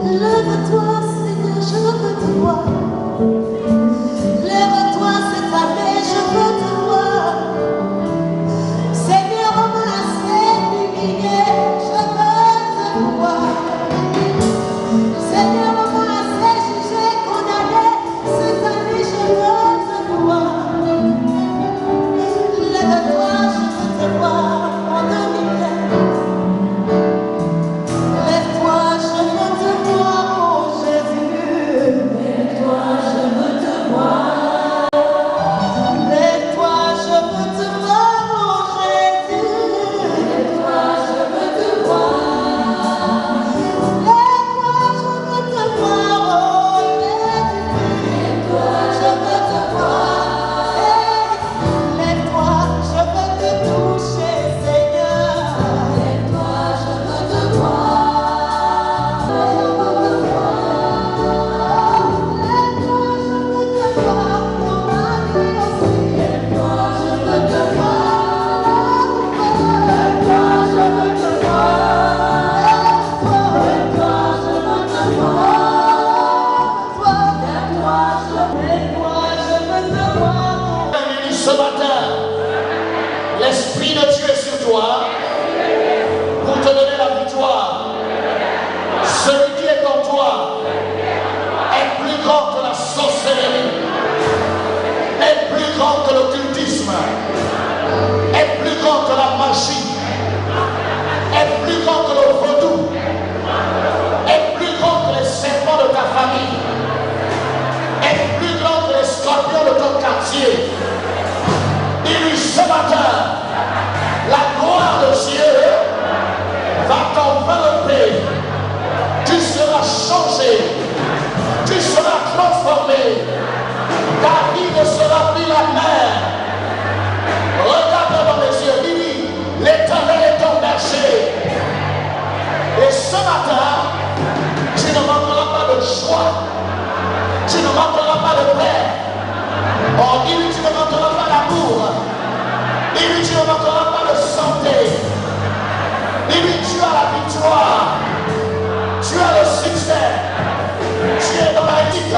Lève-toi, Seigneur, je veux te voir. Lève-toi cette année, je veux te voir. Seigneur, on m'a assez humilié, je veux te voir. Seigneur, on m'a assez jugé, condamné, cette année, je veux te voir. Lève-toi, je veux te voir en 2020. Lève-toi, je veux te voir, oh Jésus. Lève-toi, je veux te voir. Lève-toi, je veux te voir, oh Jésus. Lève-toi, je veux te voir. Lève-toi, je veux te voir, oh Jésus. Lève-toi, je veux te voir. Lève-toi, je veux te toucher, Seigneur. Lève-toi, je veux te voir. Je veux te voir. Lève-toi, je veux te voir pour ma vie aussi. Lève-toi, je veux te voir. Lève-toi, je veux te voir. Lève-toi, je veux te voir. Lève-toi, je veux te voir. Ce matin, l'Esprit de Dieu est sur toi pour te donner la victoire. Celui qui est en toi est plus grand que la sorcellerie, est plus grand que l'occultisme, est plus grand que la magie, est plus grand que le vaudou, est plus grand que les serpents de ta famille, est plus grand que les scorpions de ton quartier. Il dit ce matin, la gloire de Dieu va t'envelopper. Tu seras changé, tu seras transformé. Ta vie ne sera plus la même. Regarde dans les yeux, dis l'Éternel est ton berger. Et ce matin, tu ne manqueras pas de joie, tu ne manqueras pas de paix. Oh, il dit tu ne manqueras pas d'amour. Il dit tu ne manqueras pas de santé. Il dit tu as la victoire. Tu as le succès. Tu es dans la élite.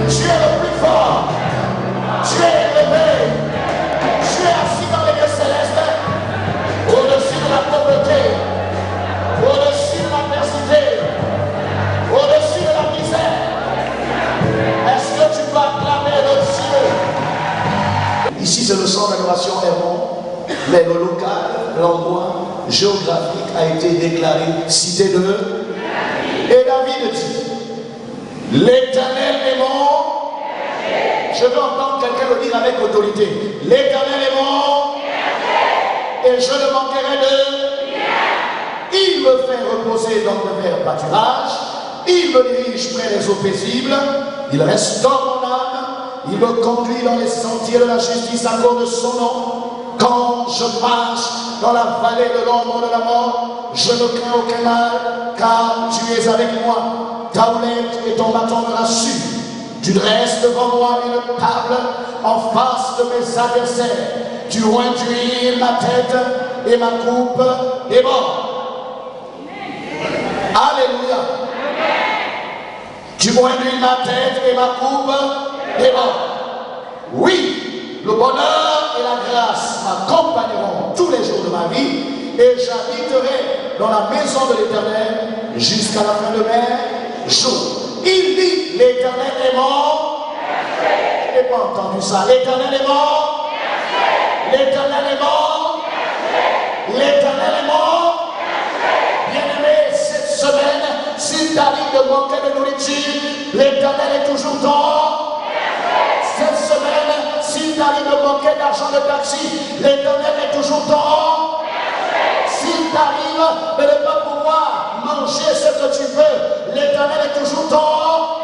Tu es le plus fort. Tu es élevé. Tu es assis dans les lieux célestes. Au-dessus de la pauvreté. Au-dessus de l'adversité. Au-dessus de la misère. Est-ce que tu peux acclamer le Dieu? Ici, c'est le centre d'adoration Hermon, mais le local, l'endroit géographique a été déclaré cité de David. Et David dit, l'Éternel est mon berger. Je veux entendre quelqu'un le dire avec autorité. L'Éternel est mon berger. Et je ne manquerai de rien. Il me fait reposer dans de verts pâturages. Il me dirige près des eaux paisibles. Il restaure mon âme. Il me conduit dans les sentiers de la justice à cause de son nom. Quand je marche dans la vallée de l'ombre de la mort, je ne crains aucun mal, car tu es avec moi. Ta houlette et ton bâton me rassurent. Tu dresses devant moi une table en face de mes adversaires. Tu induis ma tête et ma coupe déborde. Alléluia. Tu induis ma tête et ma coupe déborde. Oui, le bonheur et la grâce m'accompagneront tous les jours de ma vie et j'habiterai dans la maison de l'Éternel jusqu'à la fin de mes jours. Il dit, l'Éternel est mort. Je n'ai pas entendu ça. L'Éternel est mort. L'Éternel est mort. L'Éternel est mort. Bien-aimé, cette semaine, s'il t'arrive de manquer de nourriture, l'Éternel est toujours temps. Cette semaine, s'il t'arrive de manquer d'argent de taxi, l'Éternel est toujours temps. S'il t'arrive de ne pas pouvoir manger ce que tu veux, l'Éternel est toujours temps.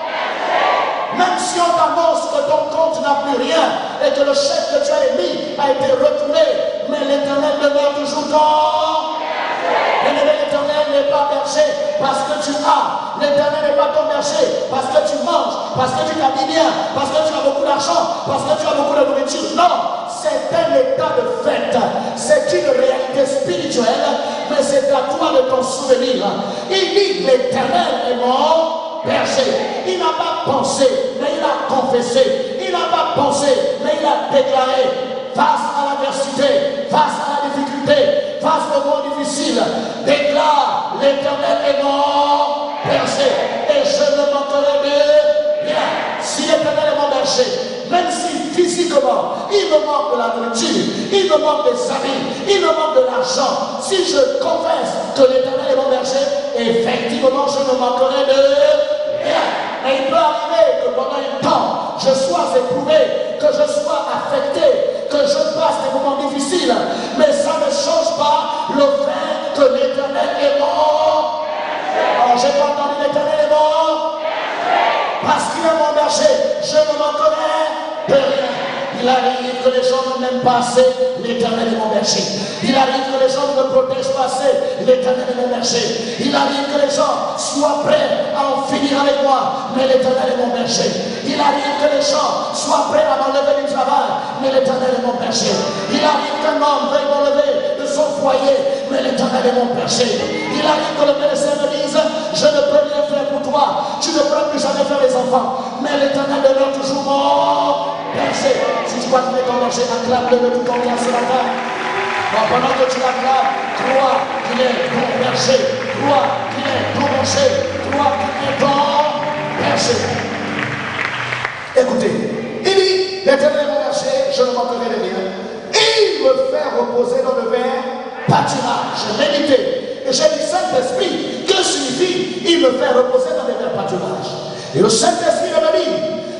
Même si on t'annonce que ton compte n'a plus rien et que le chèque que tu as émis a été retourné, mais l'Éternel demeure toujours temps. L'Éternel n'est pas berger parce que tu as. L'Éternel n'est pas ton berger parce que tu manges, parce que tu t'habilles bien, parce que tu as beaucoup d'argent, parce que tu as beaucoup de nourriture. Non, c'est un état de fait. C'est une réalité réalité spirituelle, mais c'est à toi de t'en souvenir. Il dit, l'Éternel est mon berger. Il n'a pas pensé, mais il a confessé. Il n'a pas pensé, mais il a déclaré. Face à l'adversité, face à la difficulté, face au moment difficile, déclare, l'Éternel est mon berger et je ne manquerai de rien. Si l'Éternel est mon berger, même si physiquement il me manque de la nourriture, il me manque des amis, il me manque de l'argent, si je confesse que l'Éternel est mon berger, effectivement je ne manquerai de rien. Mais il peut arriver que pendant un temps, je sois éprouvé, que je sois affecté, que je passe des moments difficiles, mais ça ne change pas le fait que l'Éternel est mort. Alors, j'ai pas entendu l'Éternel est mort. Parce qu'il est mon berger, je ne m'en connais de rien. Il arrive que les gens ne m'aiment pas assez, l'Éternel est mon berger. Il arrive que les gens ne me protègent pas assez, l'Éternel est mon berger. Il arrive que les gens soient prêts à en finir avec moi, mais l'Éternel est mon berger. Il arrive que les gens soient prêts à m'enlever du travail, mais l'Éternel est mon berger. Il arrive qu'un homme veuille m'enlever de son foyer, mais l'Éternel est mon berger. Il arrive que le médecin me dise, je ne peux rien faire pour toi, tu ne peux plus jamais faire les enfants, mais l'Éternel demeure toujours mon berger. Si tu crois qu'il est ton berger, acclame-le de tout ton cœur ce matin. Bon, pendant que tu l'acclames, crois qu'il est ton berger, crois qu'il est ton berger, crois qu'il est ton berger. Écoutez, il dit, l'Éternel est mon berger, je ne manquerai de rien. Il me fait reposer dans le vert pâturage. J'ai médité et j'ai dit, Saint-Esprit, que signifie il me fait reposer dans les verts pâturages? Et le Saint-Esprit me dit,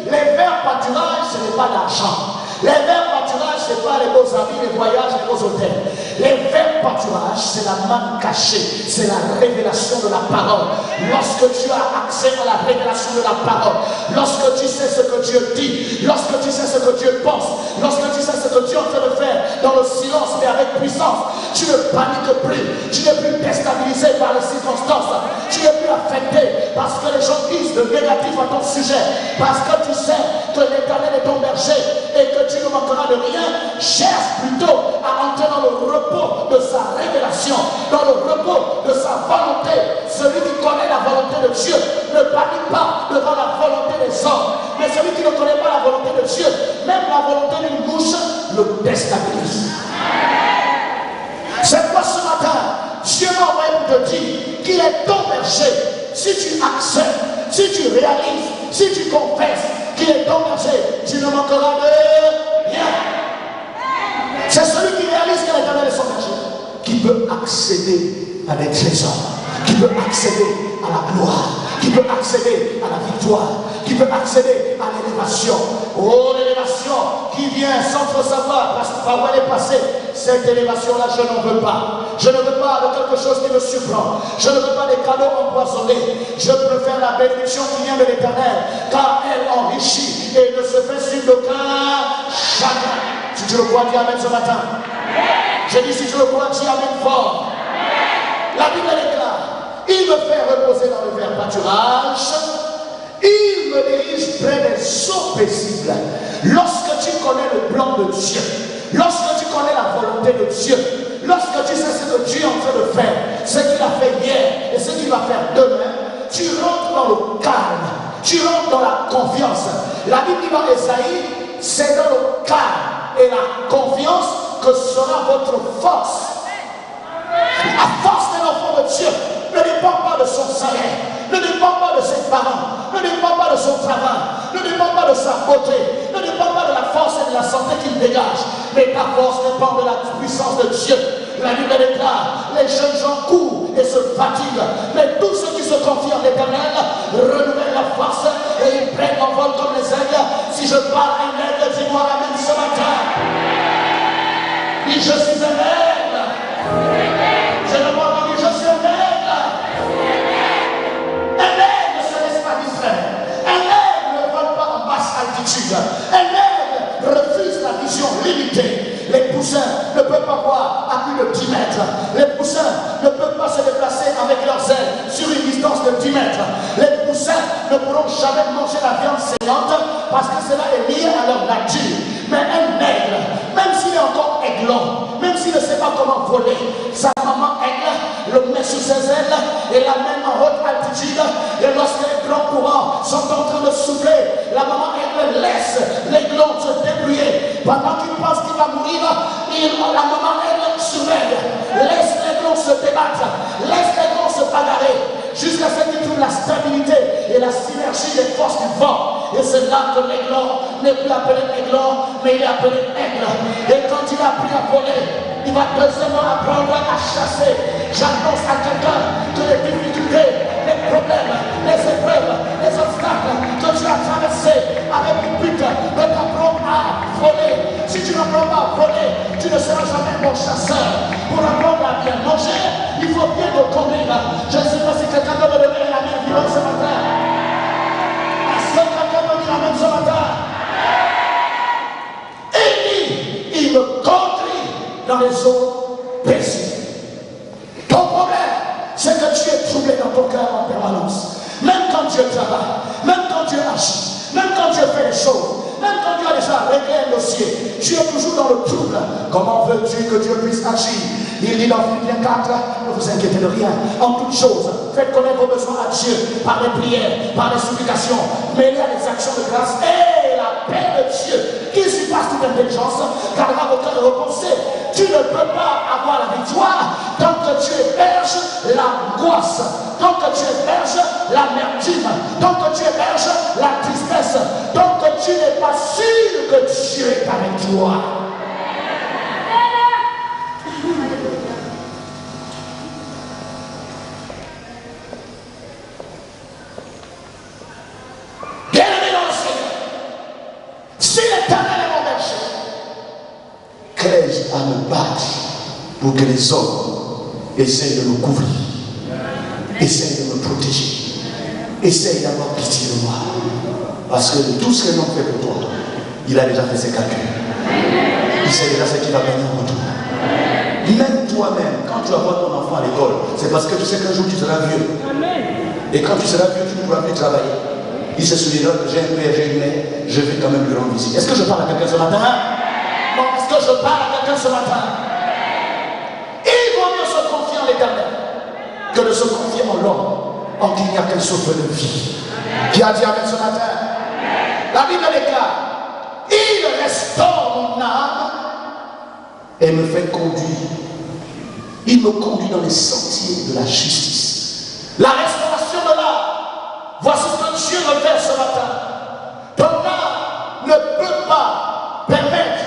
les verts pâturages, ce n'est pas l'argent. Les verts pâturages, ce n'est pas les beaux habits, les voyages, les beaux hôtels. Les verts pâturages, c'est la manne cachée, c'est la révélation de la parole. Lorsque tu as accès à la révélation de la parole, lorsque tu sais ce que Dieu dit, lorsque tu sais ce que Dieu pense, lorsque tu sais ce que Dieu est en train de faire dans le silence mais avec puissance, tu ne paniques plus, tu n'es plus déstabilisé par les circonstances, tu n'es plus affecté parce que les gens disent de négatif à ton sujet, parce que tu sais que l'Éternel est ton berger et que tu ne manqueras de rien. Cherche plutôt à entrer dans le repos de sa révélation, dans le repos de sa volonté. Celui qui connaît la volonté de Dieu ne panique pas devant la volonté des hommes, mais celui qui ne connaît pas la volonté de Dieu, même la volonté d'une bouche, le déstabilise. C'est quoi ce matin? Dieu m'a envoyé pour te dire qu'il est ton berger. Si tu acceptes, si tu réalises, si tu confesses qu'il est ton berger, tu ne manqueras de rien. C'est celui qui réalise que l'Éternel est son berger qui peut accéder à des trésors, qui peut accéder à la gloire, qui peut accéder à la victoire, qui peut accéder à l'élévation. Oh, l'élévation qui vient sans trop savoir par où elle est passée. Cette élévation-là, je n'en veux pas. Je ne veux pas de quelque chose qui me surprend. Je ne veux pas des cadeaux empoisonnés. Je préfère la bénédiction qui vient de l'Éternel, car elle enrichit et ne se fait sur aucun chagrin. Si tu le crois, dis amen ce matin. J'ai dit si tu le crois, dis amen fort. La Bible déclare, il me fait reposer dans le vert pâturage, il me dirige près des eaux paisibles. Lorsque tu connais le plan de Dieu, lorsque tu connais la volonté de Dieu, lorsque tu sais ce que Dieu est en train de faire, ce qu'il a fait hier et ce qu'il va faire demain, tu rentres dans le calme, tu rentres dans la confiance. La Bible dit dans Esaïe, c'est dans le calme et la confiance que sera votre force. La force de l'enfant de Dieu ne dépend pas de son salaire, ne dépend pas de ses parents, ne dépend pas de son travail, ne dépend pas de sa beauté, ne dépend pas de la force et de la santé qu'il dégage, mais ta force dépend de la puissance de Dieu. La Bible déclare, les jeunes gens courent et se fatiguent, mais tous ceux qui se confient en l'Éternel renouvellent la force et ils prennent en vol comme les aigles. Si je parle un aigle, dis-moi amen ce matin. Dis, je suis un aigle. Je ne vois pas dire, je suis un aigle. Un aigle ne se laisse pas distraire. Un aigle ne vole pas en basse altitude. Un aigle refuse la vision limitée. Les poussins ne peuvent pas voir à plus de 10 mètres. Les poussins ne peuvent pas se déplacer avec leurs ailes sur une distance de 10 mètres. Les poussins ne pourront jamais manger la viande saignante parce que cela est lié à leur nature. Mais un aigle, même s'il est encore aiglon, même s'il s'il ne sait pas comment voler, sa maman aigle le met sous ses ailes et l'amène en haute altitude. Et lorsque les grands courants sont en train de souffler, la maman aigle laisse l'aiglon se débrouiller. Pendant qu'il pense qu'il va mourir, la maman aigle surveille, laisse l'aiglon se débattre, laisse l'aiglon se bagarrer, jusqu'à ce qu'il trouve la stabilité et la synergie des forces du vent. Et c'est là que l'aiglon n'est plus appelé aiglon, mais il est appelé aigle. Et quand il a appris à voler, il va deuxièmement apprendre à chasser. J'annonce à quelqu'un que les difficultés, les problèmes, les épreuves, les obstacles que tu as traversés avec le but de t'apprendre à voler. Si tu n'apprends pas à voler, tu ne seras jamais un bon chasseur. Pour apprendre à bien manger, il faut bien te conduire. Je ne sais pas si quelqu'un doit me lever la main vivante ce matin. Est-ce que quelqu'un me dit la main ce matin? Il me conduit dans les eaux paisibles. Ton problème, c'est que tu es troublé dans ton cœur en permanence. Même quand Dieu travaille, même quand Dieu agit, même quand Dieu fait les choses, même quand Dieu a déjà réglé un dossier, tu es toujours dans le trouble. Comment veux-tu que Dieu puisse agir? Il dit dans Philippiens 4, ne vous inquiétez de rien. En toutes choses, faites connaître vos besoins à Dieu par les prières, par les supplications, mêlées à des actions de grâce. Et la paix de Dieu, qui surpasse toute intelligence, gardera vos cœurs reposés. Tu ne peux pas avoir la victoire tant que tu héberges l'angoisse, tant que tu héberges l'amertume, tant que tu héberges la tristesse, tant que tu n'es pas sûr que Dieu est avec toi. Bien-aimé dans le Seigneur, si l'Éternel est mon berger, qu'ai-je à me battre pour que les hommes essayent de me couvrir, essayent de me protéger, essayent d'avoir pitié de moi? Parce que de tout ce que l'on fait pour toi, il a déjà fait ses calculs. Il sait déjà ce qu'il va gagner en retour. Même toi-même, quand tu vas voir ton enfant à l'école, c'est parce que tu sais qu'un jour tu seras vieux. Et quand tu seras vieux, tu ne pourras plus travailler. Il se souviendra que j'ai un père, j'ai une mère, je vais quand même lui rendre visite. Est-ce que je parle à quelqu'un ce matin? Non, est-ce que je parle à quelqu'un ce matin? Il vaut mieux se confier en l'Éternel que de se confier en l'homme, en qu'il n'y a qu'un souffle de vie. Qui a dit amen ce matin? La Bible déclare, il restaure mon âme et me fait conduire. Il me conduit dans les sentiers de la justice. La restauration de l'âme. Voici ce que Dieu veut faire ce matin. Ton âme ne peut pas permettre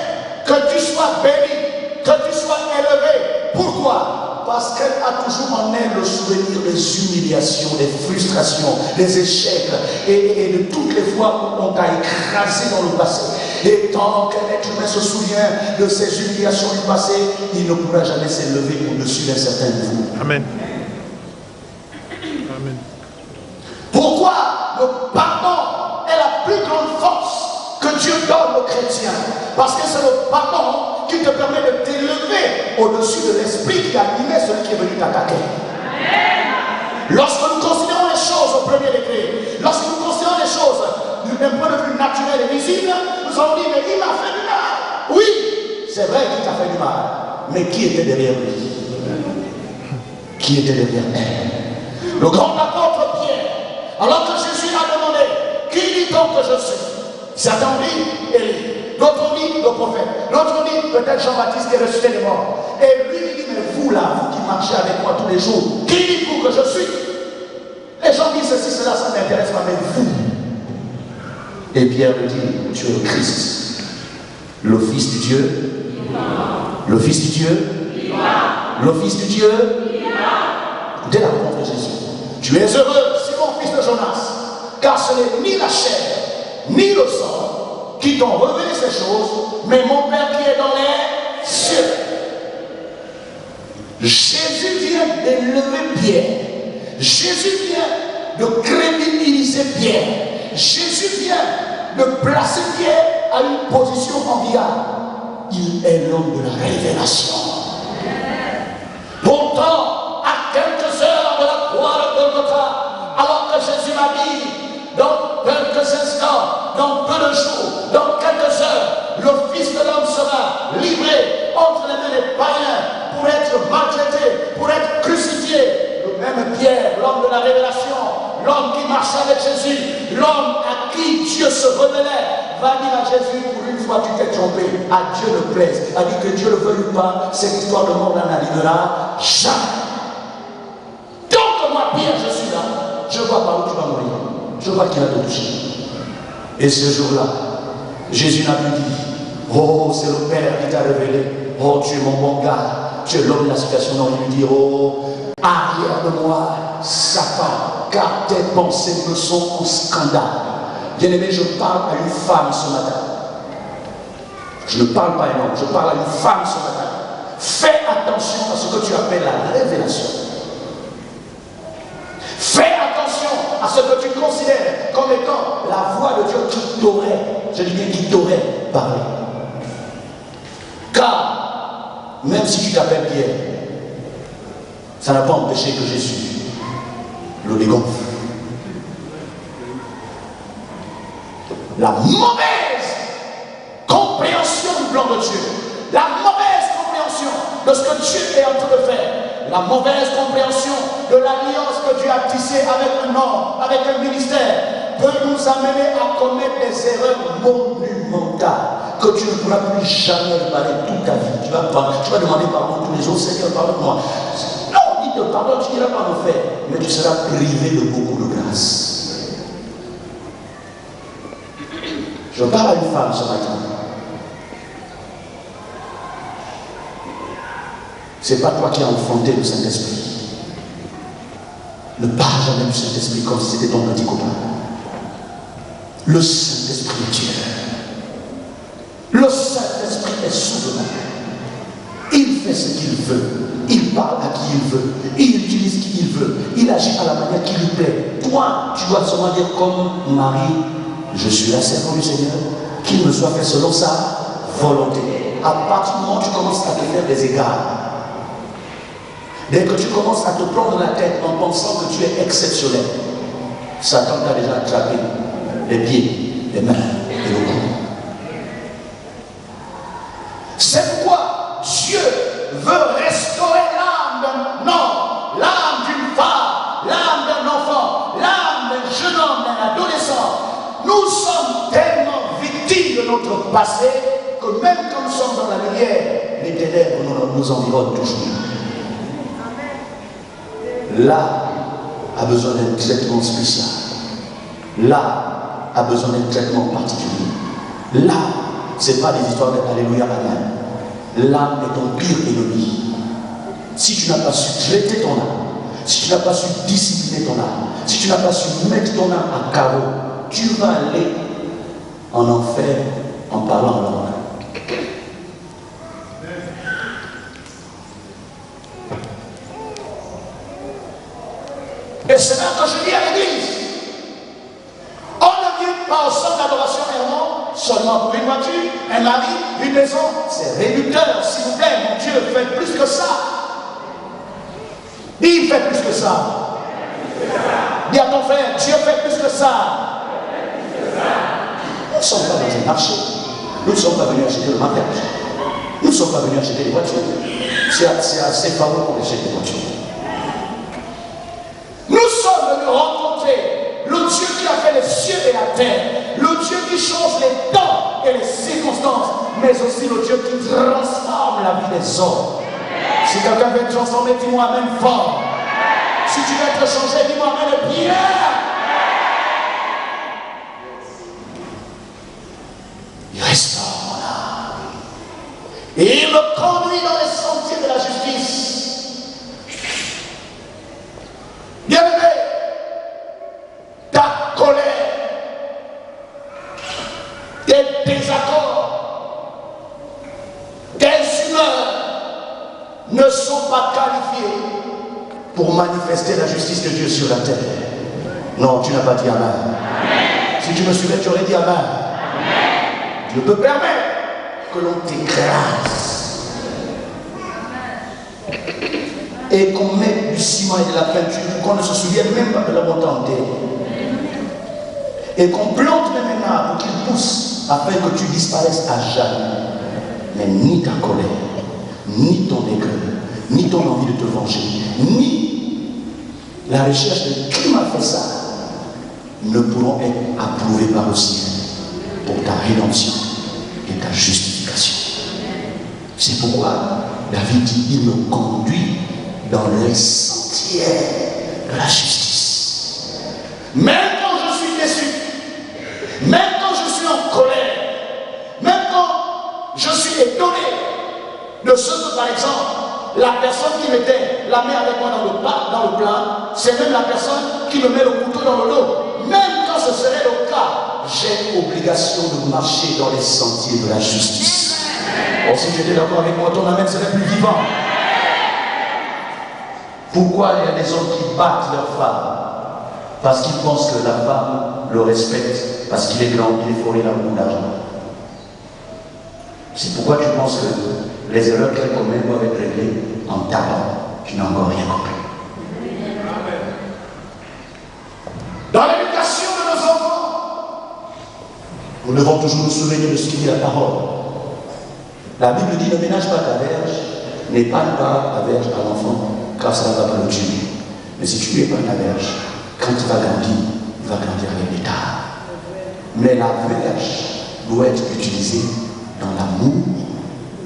que tu sois béni, que tu sois élevé. Pourquoi? Parce qu'elle a toujours en elle le souvenir des humiliations, des frustrations, des échecs et de toutes les fois où on t'a écrasé dans le passé. Et tant qu'un être humain se souvient de ces humiliations du passé, il ne pourra jamais s'élever au-dessus d'un certain niveau. Amen. Amen. Pourquoi le pardon est la plus grande force que Dieu donne aux chrétiens? Parce que c'est le pardon qui te permet de t'élever au-dessus de l'esprit qui a animé celui qui est venu t'attaquer. Lorsque nous considérons les choses au premier degré, lorsque nous considérons les choses d'un point de vue naturel et visible, nous allons dire, mais il m'a fait du mal. Oui, c'est vrai qu'il t'a fait du mal. Mais qui était derrière lui? Qui était derrière elle? Le grand apôtre Pierre, alors que Jésus a demandé, qui dit-on que je suis? Certains dit Élie, d'autres dit le prophète, d'autres dit peut-être Jean-Baptiste qui est ressuscité des morts. Et lui il dit, mais vous là, vous qui marchez avec moi tous les jours, qui dites-vous que je suis? Les gens disent ceci, cela, ça ne m'intéresse pas, mais vous. Et Pierre lui dit, tu es le Christ, le Fils du Dieu, le Fils du Dieu, le Fils du Dieu. Écoutez la réponse de Jésus. Tu es heureux, Simon, fils de Jonas, car ce n'est ni la chair, ni le sang qui t'ont révélé ces choses, mais mon Père qui est dans les cieux. Jésus vient d'élever Pierre. Jésus vient de crédibiliser Pierre. Jésus vient de placer Pierre à une position enviable. Il est l'homme de la révélation. Pourtant, à quelques heures de la croix de Golgotha, alors que Jésus m'a dit, dans quelques instants, dans peu de jours, dans quelques heures, le Fils de l'homme sera livré entre les mains des païens la révélation, l'homme qui marchait avec Jésus, l'homme à qui Dieu se révélait, va dire à Jésus, pour une fois tu t'es trompé, à Dieu ne plaise, a dit que Dieu le veuille ou pas, cette histoire de mort n'arrivera jamais. Donc moi, Pierre, je suis là, je vois par où tu vas mourir, je vois qu'il va te toucher. Et ce jour-là, Jésus n'a plus dit, oh, c'est le Père qui t'a révélé, oh, tu es mon bon gars, tu es l'homme de la situation. Non, il lui dit, oh, arrière de moi, Satan, car tes pensées me sont en scandale. Bien-aimé, je parle à une femme ce matin. Je ne parle pas à un homme, je parle à une femme ce matin. Fais attention à ce que tu appelles la révélation. Fais attention à ce que tu considères comme étant la voix de Dieu qui t'aurait, je dis bien qui t'aurait parlé. Car, même si tu t'appelles Pierre, ça n'a pas empêché que Jésus le dégonfle. La mauvaise compréhension du plan de Dieu, la mauvaise compréhension de ce que Dieu est en train de faire, la mauvaise compréhension de l'alliance que Dieu a tissée avec un homme, avec un ministère, peut nous amener à commettre des erreurs monumentales que tu ne pourras plus jamais réparer toute ta vie. Tu vas demander pardon tous les jours, Seigneur, pardonne-moi. Non, il te pardonne, tu n'iras pas en faire, mais tu seras privé de beaucoup de grâce. Je parle à une femme ce matin. Ce n'est pas toi qui as enfanté le Saint-Esprit. Ne parle jamais du Saint-Esprit comme si c'était ton petit copain. Le Saint-Esprit est Dieu. Le Saint-Esprit est souverain. Il fait ce qu'il veut. Il parle à qui il veut. Il utilise qui il veut. Il agit à la manière qui lui plaît. Toi, tu dois seulement dire comme Marie, je suis la servante du Seigneur, qu'il me soit fait selon sa volonté. À partir du moment où tu commences à te faire des égards, dès que tu commences à te prendre la tête en pensant que tu es exceptionnel, Satan t'a déjà attrapé les pieds, les mains et le cou. C'est pourquoi Dieu veut restaurer l'âme d'un homme, l'âme d'une femme, l'âme d'un enfant, l'âme d'un jeune homme, d'un adolescent. Nous sommes tellement victimes de notre passé que même quand nous sommes dans la lumière, les ténèbres nous environnent toujours. L'âme a besoin d'un traitement spécial. L'âme a besoin d'un traitement particulier. L'âme, ce n'est pas des histoires d'Alléluia, Amen. L'âme est ton pire ennemi. Si tu n'as pas su traiter ton âme, si tu n'as pas su discipliner ton âme, si tu n'as pas su mettre ton âme à carreau, tu vas aller en enfer en parlant en langue. Et c'est là que je dis à l'église, on ne vient pas au centre d'adoration seulement pour une voiture, un mari, une maison. C'est réducteur, s'il vous plaît. Mon Dieu fait plus que ça. Il fait plus que ça. Dis à ton frère, Dieu fait plus que ça. Nous ne sommes pas dans un marché. Nous ne sommes pas venus acheter le mariage. Nous ne sommes pas venus acheter des voitures. C'est assez fameux pour acheter des voitures. Nous sommes venus rencontrer le Dieu qui a fait les cieux et la terre, le Dieu qui change les temps et les circonstances, mais aussi le Dieu qui transforme la vie des hommes. Si quelqu'un veut être transformé, dis-moi Amen fort. Si tu veux être changé, dis-moi Amen bien. Il restaure mon âme. Et il me conduit dans les sentiers de la justice. Bien-aimé, ta colère, tes désaccords, tes humeurs ne sont pas qualifiés pour manifester la justice de Dieu sur la terre. Non, tu n'as pas dit Amen. Si tu me suivais, tu aurais dit Amen. Tu ne peux permettre que l'on t'écrase et qu'on mette du ciment et de la peinture, qu'on ne se souvienne même pas de la montée en terre, et qu'on plante même un arbre pour qu'il pousse afin que tu disparaisses à jamais. Mais ni ta colère, ni ton aigreur, ni ton envie de te venger, ni la recherche de qui m'a fait ça ne pourront être approuvés par le ciel pour ta rédemption et ta justification. C'est pourquoi David dit, il me conduit dans les sentiers de la justice. Même quand je suis déçu, même quand je suis en colère, même quand je suis étonné de ce que, par exemple, la personne qui mettait la main avec moi dans le plat, c'est même la personne qui me met le couteau dans le dos. Même quand ce serait le cas, j'ai obligation de marcher dans les sentiers de la justice. Oh, si tu étais d'accord avec moi, ton amen serait plus vivant. Pourquoi il y a des hommes qui battent leur femme? Parce qu'ils pensent que la femme le respecte, parce qu'il est grand, il est fort, il a beaucoup d'argent. C'est pourquoi tu penses que les erreurs qu'elle commet doivent être réglées en talent. Tu n'as encore rien compris. dans l'éducation de nos enfants, Nous devons toujours nous souvenir de ce qui dit la parole. La Bible dit, ne ménage pas ta verge, n'épargne pas ta verge à l'enfant, car ça ne va pas le tuer. Mais si tu lui épargnes la verge, quand il va grandir avec l'état. Mais la verge doit être utilisée dans l'amour.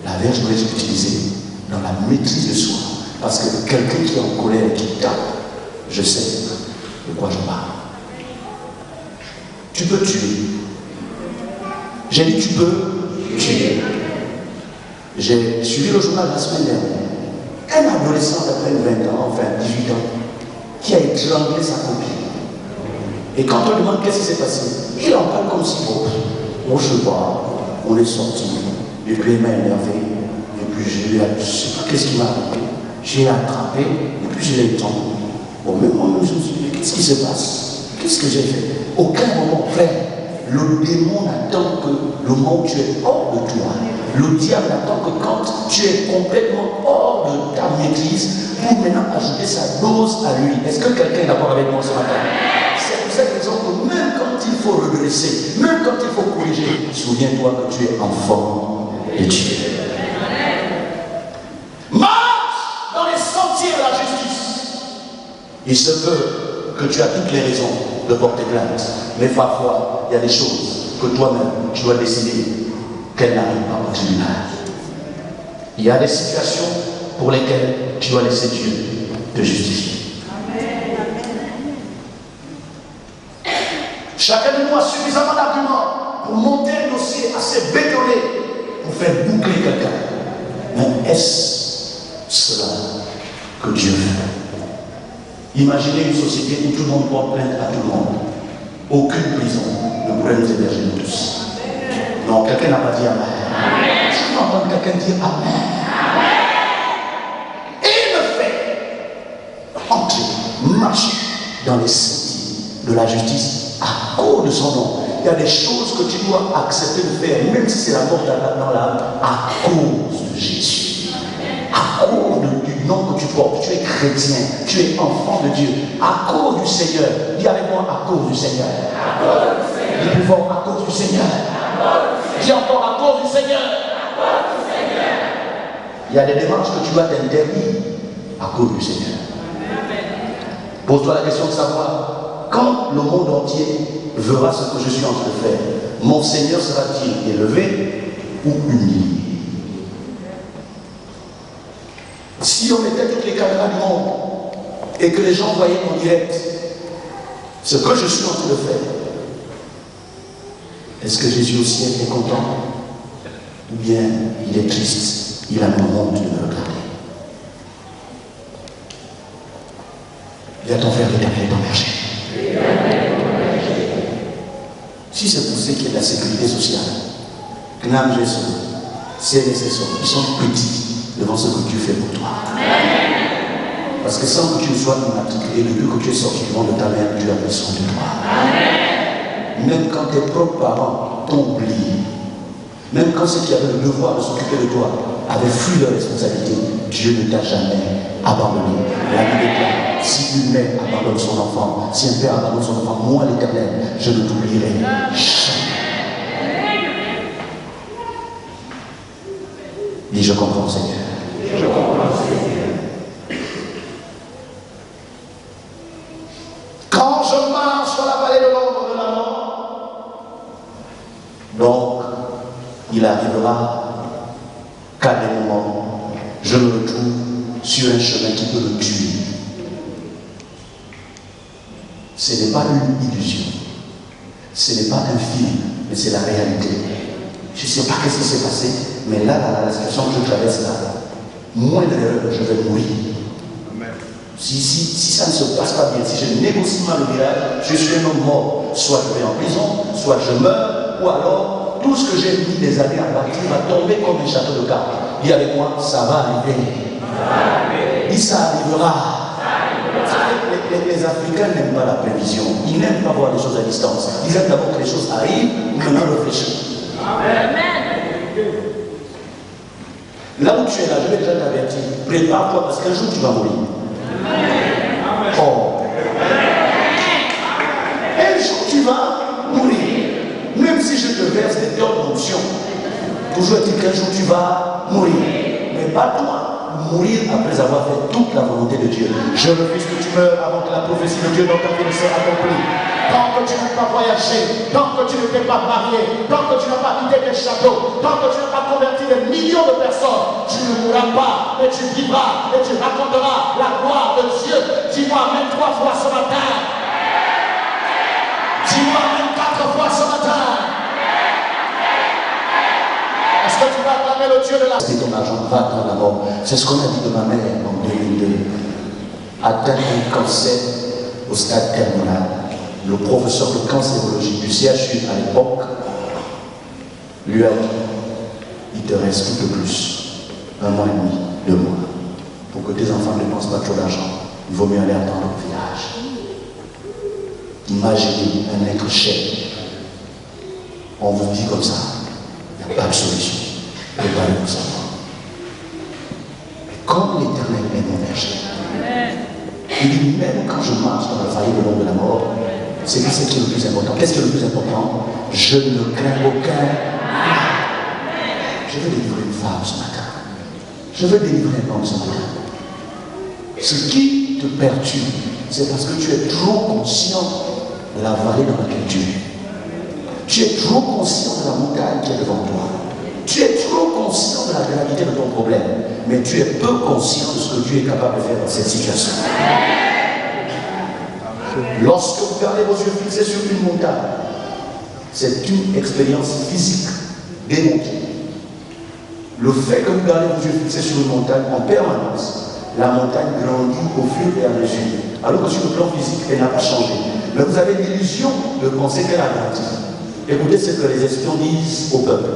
La verge doit être utilisée dans la maîtrise de soi. Parce que quelqu'un qui est en colère, qui tape, je sais de quoi je parle. Tu peux tuer. J'ai dit tu peux tuer. J'ai suivi le journal la semaine dernière. Un adolescent d'à peine 20 ans, enfin 18 ans, qui a étranglé sa copine. Et quand on demande qu'est-ce qui s'est passé, il en parle comme si, on se voit, on est sorti, et puis il m'a énervé, et puis je lui ai dit, qu'est-ce qui m'a arrivé? J'ai attrapé, et puis je l'ai tendu. Bon, mais moi, je me suis dit, qu'est-ce qui se passe? Qu'est-ce que j'ai fait? Aucun moment, frère, le démon attend que le moment où tu es hors de toi, le diable attend que quand tu es complètement hors de ta maîtrise, pour maintenant ajouter sa dose à lui. Est-ce que quelqu'un est d'accord avec moi ce matin? C'est pour cette raison que même quand il faut redresser, même quand il faut corriger, souviens-toi que tu es enfant de Dieu. marche dans les sentiers de la justice. Il se peut que tu as toutes les raisons de porter plainte, mais parfois, il y a des choses que toi-même, tu dois décider qu'elles n'arrivent pas au tribunal. Il y a des situations pour lesquelles tu dois laisser Dieu te justifier. Chacun de nous a suffisamment d'arguments pour monter un dossier assez bétonné Pour faire boucler quelqu'un. Mais est-ce cela que Dieu veut? Imaginez une société où tout le monde porte plainte à tout le monde. Aucune prison ne pourrait nous héberger nous tous. Non, quelqu'un n'a pas dit Amen. Est-ce que vous entendez quelqu'un dire Amen? Et il me fait entrer, marcher dans les sentiers de la justice à cause de son nom. Il y a des choses que tu dois accepter de faire, même si c'est la mort dans l'âme, à cause de Jésus. À cause du nom que tu portes. Tu es chrétien, tu es enfant de Dieu. À cause du Seigneur. Dis avec moi, à cause du Seigneur. Dis plus fort, à cause du Seigneur. Dis encore à cause du Seigneur. Il y a des démarches que tu dois t'interdire à cause du Seigneur. Pose-toi la question de savoir, quand le monde entier verra ce que je suis en train de faire, mon Seigneur sera-t-il élevé ou humilié? Si on mettait toutes les caméras du monde et que les gens voyaient en direct ce que je suis en train de faire, est-ce que Jésus au ciel est content? Ou bien il est triste, il a même honte de me regarder? Il y a ton frère éternel, ton berger. Si c'est pour ceux qui ont de la sécurité sociale, Gnam Jésus, c'est nécessaire. Ils sont petits devant ce que Dieu fait pour toi. Parce que sans que tu ne sois immatriculé, depuis que tu es sorti du monde de ta mère, Dieu a pris soin de toi. Même quand tes propres parents t'ont oublié, même quand ceux qui avaient le devoir de s'occuper de toi avaient fui leur responsabilité, Dieu ne t'a jamais abandonné. La Bible déclare, si une mère abandonne son enfant, si un père abandonne son enfant, moi l'Éternel, je ne t'oublierai jamais. Dis, je comprends, Seigneur. Je comprends, Seigneur. Donc, il arrivera qu'à des moments, je me retrouve sur un chemin qui peut me tuer. Ce n'est pas une illusion, ce n'est pas un film, mais c'est la réalité. Je ne sais pas ce qui s'est passé, mais là, la situation que je traverse là, moins de l'erreur, je vais mourir. Si ça ne se passe pas bien, si je négocie mal le virage, je suis un homme mort. Soit je vais en prison, soit je meurs, ou alors tout ce que j'ai mis des années à bâtir va tomber comme un château de cartes. Dis avec moi, ça va arriver. Dis ça arrivera. Les Africains n'aiment pas la prévision. Ils n'aiment pas voir les choses à distance. Ils aiment d'abord que les choses arrivent, maintenant réfléchir. Là où tu es là, je vais déjà t'avertir. Prépare-toi parce qu'un jour tu vas mourir. Oh. Un jour tu vas mourir. Même si je te verse des tonnes d'options, toujours est-il qu'un jour tu vas mourir. Mais pas toi. Mourir après avoir fait toute la volonté de Dieu. Je refuse que tu meurs avant que la prophétie de Dieu dans ta vie ne soit accomplie. Tant que tu n'as pas voyagé, tant que tu ne t'es pas marié, tant que tu n'as pas quitté des châteaux, tant que tu n'as pas converti des millions de personnes, tu ne mourras pas, mais tu vivras et tu raconteras la gloire de Dieu. Dis-moi même 3 fois ce matin. Dis-moi même 4 fois ce matin. Est-ce que tu vas acclamer le Dieu de la... C'est ton argent, va dans la mort. C'est ce qu'on a dit de ma mère en 2002. Atteint un cancer au stade terminal. Le professeur de cancérologie du CHU à l'époque lui a dit, il te reste tout de plus 1 mois et demi, 2 mois. Pour que tes enfants ne dépensent pas trop d'argent, il vaut mieux aller attendre au village. Imaginez un être cher. On vous dit comme ça. Il n'y a pas de solution. Préparez-vous ça. Mais comme l'Éternel est mon berger, il dit même quand je marche dans la vallée de l'ombre de la mort, c'est lui ce qui est le plus important. Qu'est-ce qui est le plus important? Je ne crains aucun. Je veux délivrer une femme ce matin. Je veux délivrer un homme ce matin. Ce qui te perturbe, c'est parce que tu es trop conscient de la vallée dans laquelle tu es. Tu es trop conscient de la montagne qui est devant toi. Tu es trop conscient de la gravité de ton problème, mais tu es peu conscient de ce que Dieu est capable de faire dans cette situation. Lorsque vous gardez vos yeux fixés sur une montagne, c'est une expérience physique démontrée. Le fait que vous gardez vos yeux fixés sur une montagne en permanence, la montagne grandit au fur et à mesure. Alors que sur le plan physique, elle n'a pas changé. Mais vous avez l'illusion de penser qu'elle a grandi. Écoutez ce que les espions disent au peuple.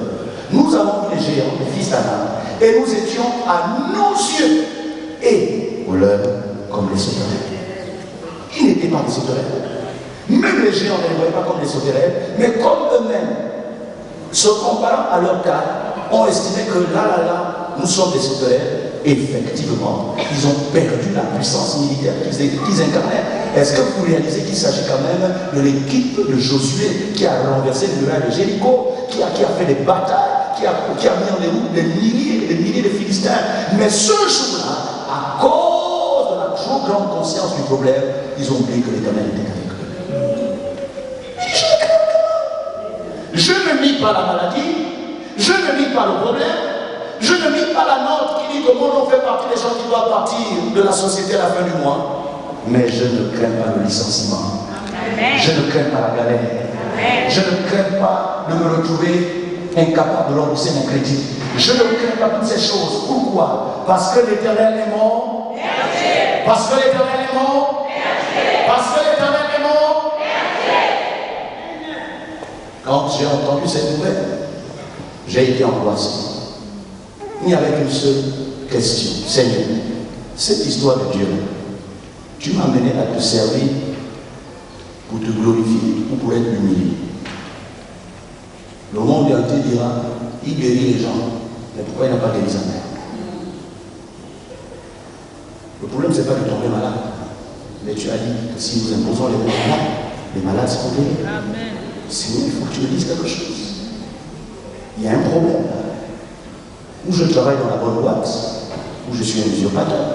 Nous avons vu les géants, les fils d'Adam, et nous étions à nos yeux et au leur comme les sauterelles. Ils n'étaient pas des sauterelles. Même les géants ne les voyaient pas comme des sauterelles, mais comme eux-mêmes, se comparant à leur cas, ont estimé que là, nous sommes des sauterelles. Effectivement, ils ont perdu la puissance militaire qu'ils incarnaient. Est-ce que vous réalisez qu'il s'agit quand même de l'équipe de Josué qui a renversé le muraille de Jéricho, qui a fait des batailles, qui a mis en déroute des milliers et des milliers de Philistins. Mais ce jour-là, à cause de la trop grande conscience du problème, ils ont oublié que l'Éternel était avec eux. Je ne nie pas la maladie, je ne nie pas le problème, je ne nie pas la note qui dit que mon nom fait partie des gens qui doivent partir de la société à la fin du mois. Mais je ne crains pas le licenciement. Je ne crains pas la galère. Je ne crains pas de me retrouver incapable de rembourser mon crédit. Je ne crains pas toutes ces choses. Pourquoi? Parce que l'Éternel est mon berger. Parce que l'Éternel est mon berger. Parce que l'Éternel est mon berger. Quand j'ai entendu cette nouvelle, j'ai été angoissé. Il n'y avait qu'une seule question. Seigneur, cette histoire de Dieu, tu m'as amené à te servir pour te glorifier ou pour être humilié. Le monde entier dira, il guérit les gens, mais pourquoi il n'a pas guéri sa mère? Le problème, ce n'est pas de tomber malade. Mais tu as dit que si nous imposons les malades seront guéris. Sinon, il faut que tu me dises quelque chose. Il y a un problème. Ou je travaille dans la bonne boîte, ou je suis un usurpateur.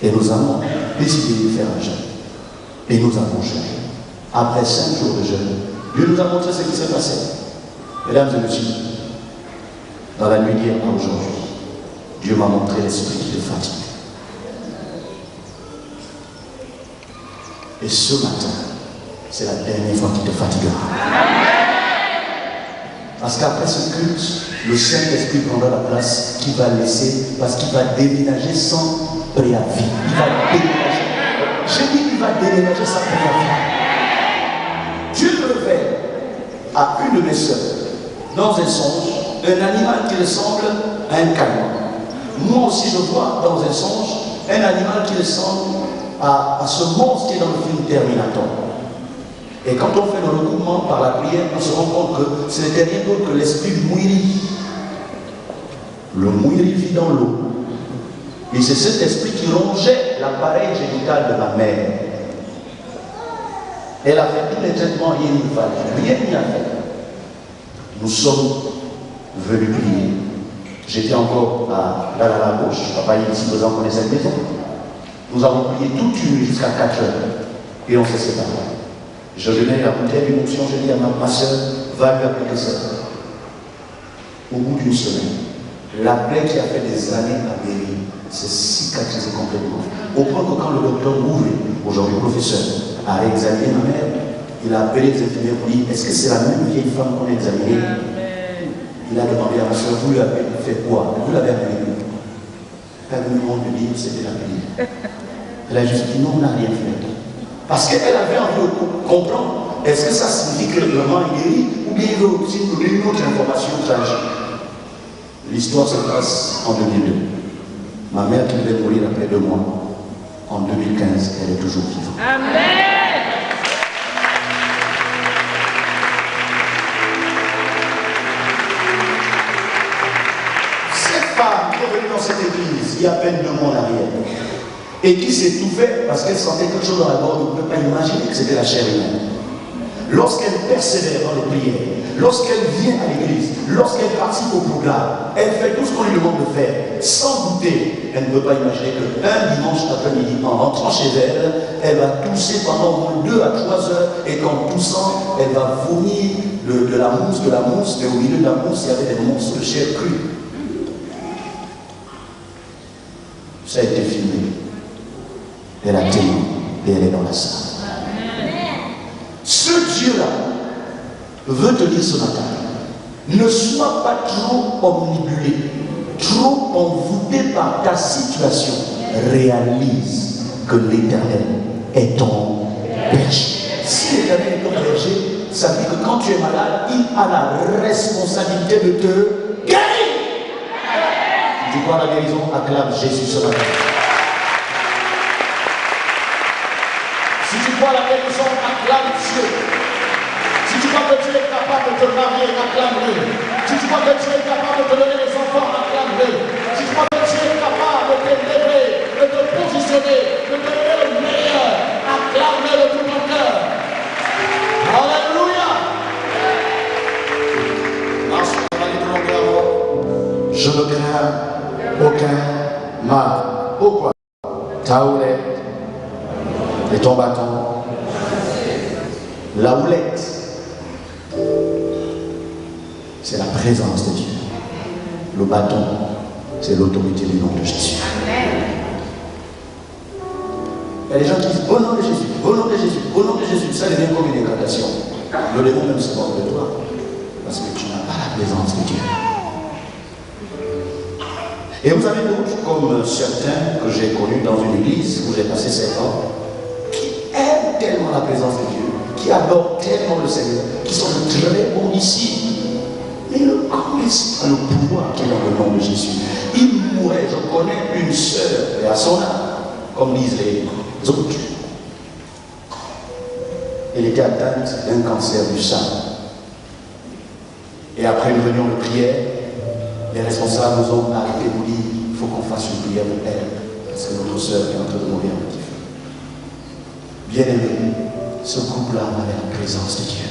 Et nous avons décidé de faire un jeûne. Et nous avons jeûné. Après 5 jours de jeûne, Dieu nous a montré ce qui s'est passé. Mesdames et messieurs, dans la nuit d'hier à aujourd'hui, Dieu m'a montré l'esprit qui te fatigue. Et ce matin, c'est la dernière fois qu'il te fatiguera. Parce qu'après ce culte, le Saint-Esprit prendra la place qu'il va laisser, parce qu'il va déménager sans préavis. Il va déménager. J'ai dit qu'il va déménager sans préavis. Dieu me révèle à une de mes soeurs, dans un songe, un animal qui ressemble à un caillou. Moi aussi je vois dans un songe un animal qui ressemble à ce monstre qui est dans le film Terminator. Et quand on fait le recoupement par la prière, on se rend compte que ce n'était rien d'autre que l'esprit Mouiri. Le Mouiri vit dans l'eau. Et c'est cet esprit qui rongeait l'appareil génital de ma mère. Elle a fait tous les traitements, rien n'y fallait. Rien n'y a fait. Nous sommes venus prier. J'étais encore là à la gauche. Papa est ici, nous avons connaissé cette maison. Nous avons prié toute une nuit jusqu'à 4 heures. Et on s'est séparés. Je donnais la bouteille d'une onction, je dis à ma soeur, va lui appeler ça. Au bout d'une semaine, la plaie qui a fait des années à guérir, s'est cicatrisée complètement. Au point que quand le docteur Bouvé, aujourd'hui professeur, a réexaminé ma mère, il a appelé les infirmières pour dire, est-ce que c'est la même vieille femme qu'on a examinée? Il a demandé à ma soeur, vous lui avez fait quoi? Vous l'avez appelée? Elle a venu de dire, c'était la prière. Elle a juste dit, non, on n'a rien fait. Parce qu'elle avait envie de comprendre, est-ce que ça signifie que le maman est guéri ou bien il veut aussi donner une autre information tragique. L'histoire se passe en 2002. Ma mère qui devait mourir après 2 mois, en 2015, elle est toujours vivante. Amen. Cette femme qui est venue dans cette église, il y a à peine 2 mois en arrière, et qui s'étouffait parce qu'elle sentait quelque chose dans la gorge, on ne peut pas imaginer que c'était la chair humaine. Lorsqu'elle persévère dans les prières, lorsqu'elle vient à l'église, lorsqu'elle participe au programme, elle fait tout ce qu'on lui demande de faire. Sans douter, elle ne peut pas imaginer qu'un dimanche après-midi, en rentrant chez elle, elle va tousser pendant au moins 2 à 3 heures, et qu'en toussant, elle va vomir de la mousse, et au milieu de la mousse, il y avait des morceaux de chair crue. Ça a été filmé. Elle a témoin et elle est dans la salle. Ce Dieu-là veut te dire ce matin, ne sois pas trop omnibulé, trop envoûté par ta situation. Réalise que l'Éternel est ton berger. Si l'Éternel est ton berger, ça veut dire que quand tu es malade, il a la responsabilité de te guérir. Si tu crois la guérison, acclame Jésus ce matin. Si tu crois la guérison, acclame Dieu. Si tu crois que Dieu est capable de te marier, acclame-le. Si tu crois que Dieu est capable de te donner des enfants, acclame-le. Si tu crois que Dieu est capable de t'élever, de te positionner, de te donner le meilleur, acclame-le de tout ton cœur. Alléluia. Je ne crains aucun mal. Pourquoi? Ta houlette et ton bâton. La houlette, c'est la présence de Dieu. Le bâton, c'est l'autorité du nom de Jésus. Il y a des gens qui disent au nom de Jésus, au nom de Jésus, au nom de Jésus. Ça devient comme une incantation. Le démon même se moque de toi parce que tu n'as pas la présence de Dieu. Et vous avez d'autres, comme certains que j'ai connus dans une église où j'ai passé 7 ans, qui aiment tellement la présence de Dieu, qui adorent tellement le Seigneur, qui sont de très bons ici, mais ils ne connaissent pas le pouvoir qui est dans le nom de Jésus. Ils mouraient, je connais une sœur, et à son âme, comme disent les autres. Elle était atteinte d'un cancer du sein. Et après une réunion de prière, les responsables nous ont arrêté pour dire il faut qu'on fasse une prière pour elle, parce que notre sœur est en train de mourir en petit feu. Bien aimé, ce couple-là avait la présence de Dieu.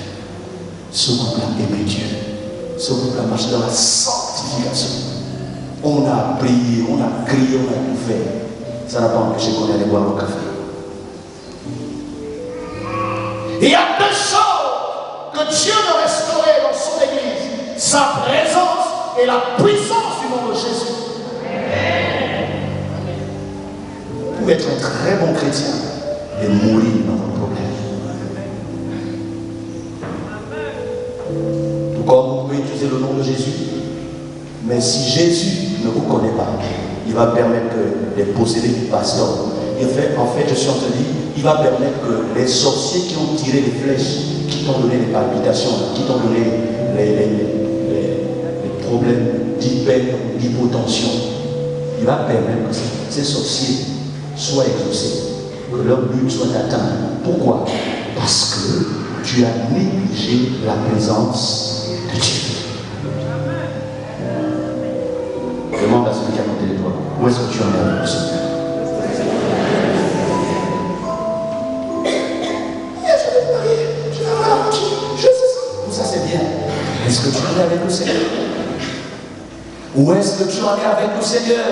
Ce couple-là aimait Dieu. Ce couple-là marchait dans la sanctification. On a prié, on a crié, on a tout fait. Ça n'a pas empêché qu'on allait boire le café. Il y a deux choses que Dieu veut restaurer dans son Église. Sa présence et la puissance du nom de Jésus. Vous pouvez être un très bon chrétien et mourir dans vos problèmes. Tout comme vous pouvez utiliser le nom de Jésus, mais si Jésus ne vous connaît pas, il va permettre que les possédés du pasteur, en fait, je suis en train de dire, il va permettre que les sorciers qui ont tiré les flèches, qui t'ont donné les palpitations, qui t'ont donné les problèmes d'hypotension, il va permettre que ces sorciers soient exaucés, que leur but soit atteint. Pourquoi? Parce que tu as négligé la présence de Dieu. Demande à celui qui a monté les doigts, où est-ce que tu en es avec le Seigneur? Ça c'est bien. Est-ce que tu en es avec le Seigneur? Où est-ce que tu en es avec le Seigneur?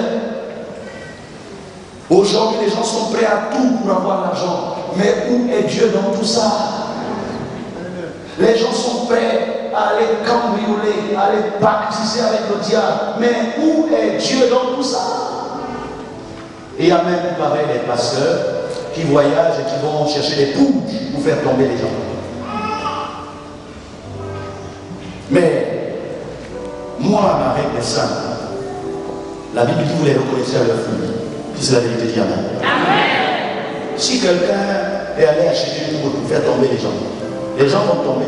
Aujourd'hui, les gens sont prêts à tout pour avoir l'argent. Mais où est Dieu dans tout ça? Les gens sont prêts à aller cambrioler, à aller pactiser avec le diable. Mais où est Dieu dans tout ça? Et il y a même, il paraît, des pasteurs qui voyagent et qui vont chercher des poules pour faire tomber les gens. Mais, moi, ma règle est simple. La Bible dit que vous les reconnaissez à leur fruit. Si c'est la vérité, dit Amen. Amen. Si quelqu'un est allé acheter une poule pour faire tomber les gens vont tomber,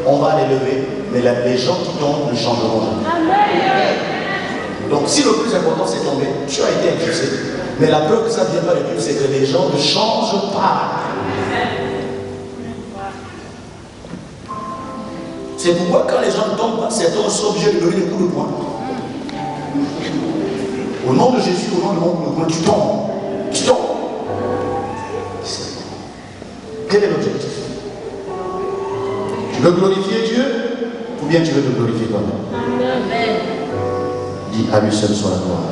on va les lever, mais les gens qui tombent ne changeront jamais. Amen. Donc, si le plus important c'est tomber, tu as été expulsé. Mais la preuve que ça ne vient pas de Dieu, c'est que les gens ne changent pas. C'est pourquoi quand les gens ne tombent pas, certains sont obligés de donner des coups de poing. Au nom de Jésus, au nom de mon coup de poing, tu tombes. Tu tombes. Quel est l'objectif? Tu veux glorifier Dieu ou bien tu veux te glorifier toi-même? Amen. Dis à lui seul soit la gloire.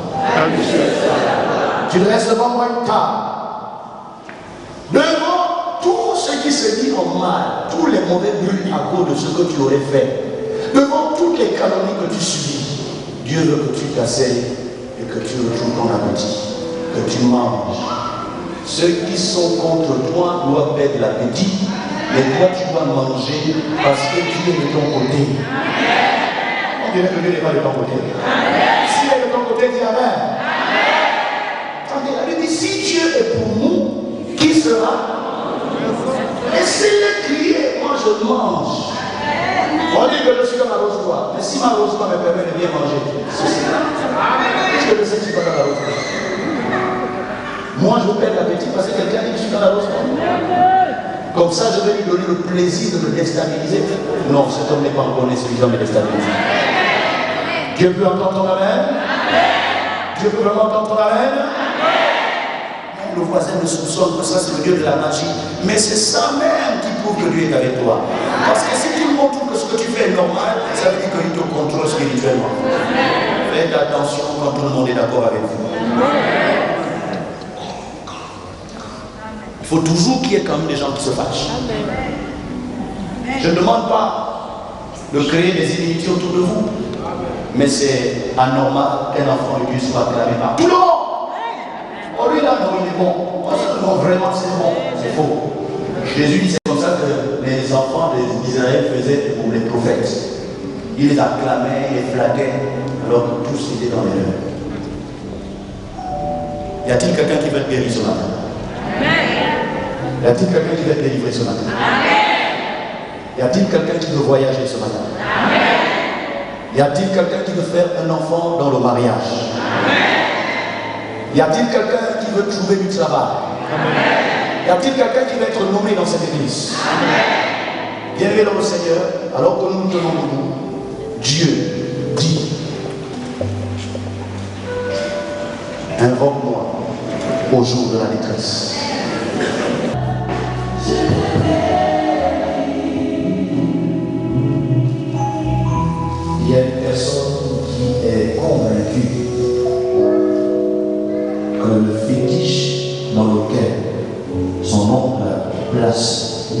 Tu restes devant moi une table. Devant tout ce qui se dit en mal, tous les mauvais buts à cause de ce que tu aurais fait, devant toutes les calomnies que tu subis, Dieu veut que tu t'asseyes et que tu retrouves ton appétit, que tu manges. Ceux qui sont contre toi doivent perdre l'appétit, mais toi tu dois manger parce que Dieu est de ton côté. On dirait que Dieu n'est pas de ton côté. S'il est de ton côté, dis Amen. Attendez, si Dieu est pour nous, qui sera? Laissez-le crier, moi je mange. On dit que je suis dans la rose-toi, mais si ma rose-toi me permet de bien manger, est-ce que je sais que je suis pas dans la rose-toi? Moi je perds l'appétit parce que quelqu'un dit que je suis dans la rose-toi. Comme ça je vais lui donner le plaisir de me déstabiliser. Non, cet homme n'est pas encore né, celui qui va me déstabiliser. Dieu peut entendre ton amen? Dieu peut entendre ton amen? Le voisin me soupçonne que ça c'est le Dieu de la magie. Mais c'est ça même qui prouve que Dieu est avec toi. Parce que si tout le monde trouve que ce que tu fais est normal, ça veut dire qu'il te contrôle spirituellement. Faites attention quand tout le monde est d'accord avec vous. Il faut toujours qu'il y ait quand même des gens qui se fâchent. Je ne demande pas de créer des inimitiés autour de vous. Mais c'est anormal qu'un enfant de Dieu soit acclamé par tout le monde. Oh lui là, non, il est bon. Non, vraiment c'est bon. C'est faux. Jésus dit c'est comme ça que les enfants d'Israël faisaient pour les prophètes. Ils les acclamaient, ils les flattaient, alors que tous étaient dans l'erreur. Y a-t-il quelqu'un qui veut être guéri ce matin? Y a-t-il quelqu'un qui veut être délivré ce matin? Y a-t-il quelqu'un qui veut voyager ce matin? Y a-t-il quelqu'un qui veut faire un enfant dans le mariage? Y a-t-il quelqu'un qui veut trouver du travail? Y a-t-il quelqu'un qui veut être nommé dans cette église? Bien-aimé dans le Seigneur, alors que nous nous tenons debout, Dieu dit: invoque-moi au jour de la détresse. Il y a une personne qui est convaincue que le fétiche dans lequel son oncle place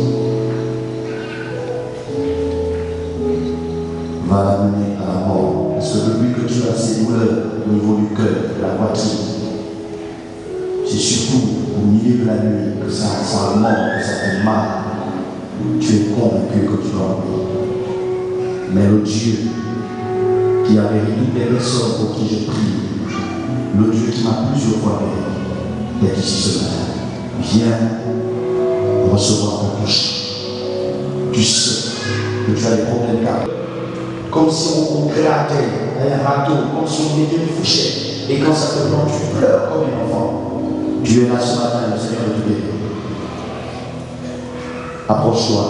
va l'amener à la mort. Parce que depuis que tu as ces douleurs au niveau du cœur, de la poitrine, c'est surtout au milieu de la nuit que ça remonte, que ça fait mal. Tu es convaincu que tu dois mourir. Mais le Dieu qui a guéri toutes les personnes pour qui je prie, le Dieu qui m'a plusieurs fois guéri, est ici ce matin. Viens recevoir ton touche. Tu sais que tu as des problèmes cardiaques. Comme si on grattait un râteau, comme si on mettait une fourchette. Et quand ça te prend, tu pleures comme un enfant. Dieu est là ce matin, le Seigneur de tout guérir. Approche-toi.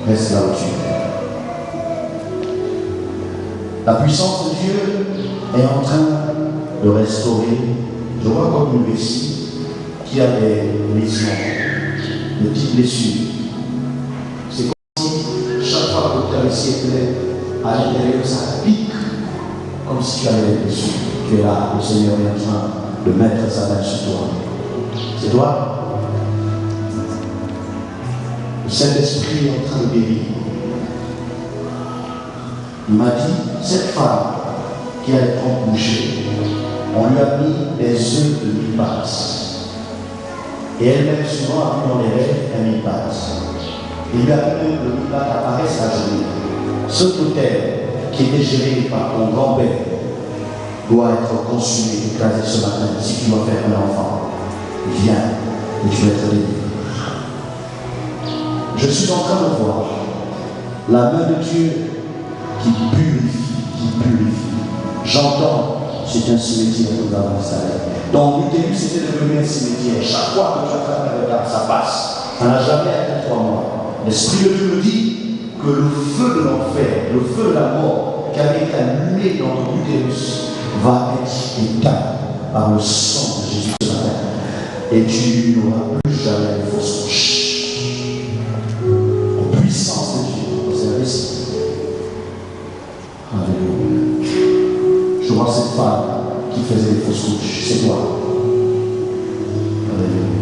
Reste là où tu es. La puissance de Dieu est en train de restaurer. Je vois comme une vessie qui a des lésions, des petites blessures. C'est comme si chaque fois que ta vessie est pleine, à l'intérieur, ça pique, comme si tu avais des blessures. Tu es là, le Seigneur est en train de mettre sa main sur toi. C'est toi? Le Saint-Esprit est en train de guérir. Il m'a dit, cette femme qui a les trompes bouchées, on lui a mis des œufs de mille-pattes. Et elle-même souvent a vu dans les rêves un mille-pattes. Il lui a vu même le mille-pattes apparaître la journée. Ce totem qui était géré par ton grand-père doit être consumé, écrasé ce matin. Si tu dois faire un enfant, viens et tu vas être délivré. Je suis en train de voir la main de Dieu qui purifie. J'entends, c'est un cimetière que nous avons installé. Dans l'utérus, c'était devenu un cimetière. Chaque fois que tu as fait un regard, ça passe. Ça n'a jamais atteint 3 mois. L'Esprit de Dieu me dit que le feu de l'enfer, le feu de la mort qui avait été allumé dans ton utérus va être éteint par le sang de Jésus ce matin. Et tu n'auras plus jamais de fausse couche. En puissance de Dieu, au service. Alléluia. Je vois cette femme qui faisait des fausses couches. C'est toi. Alléluia.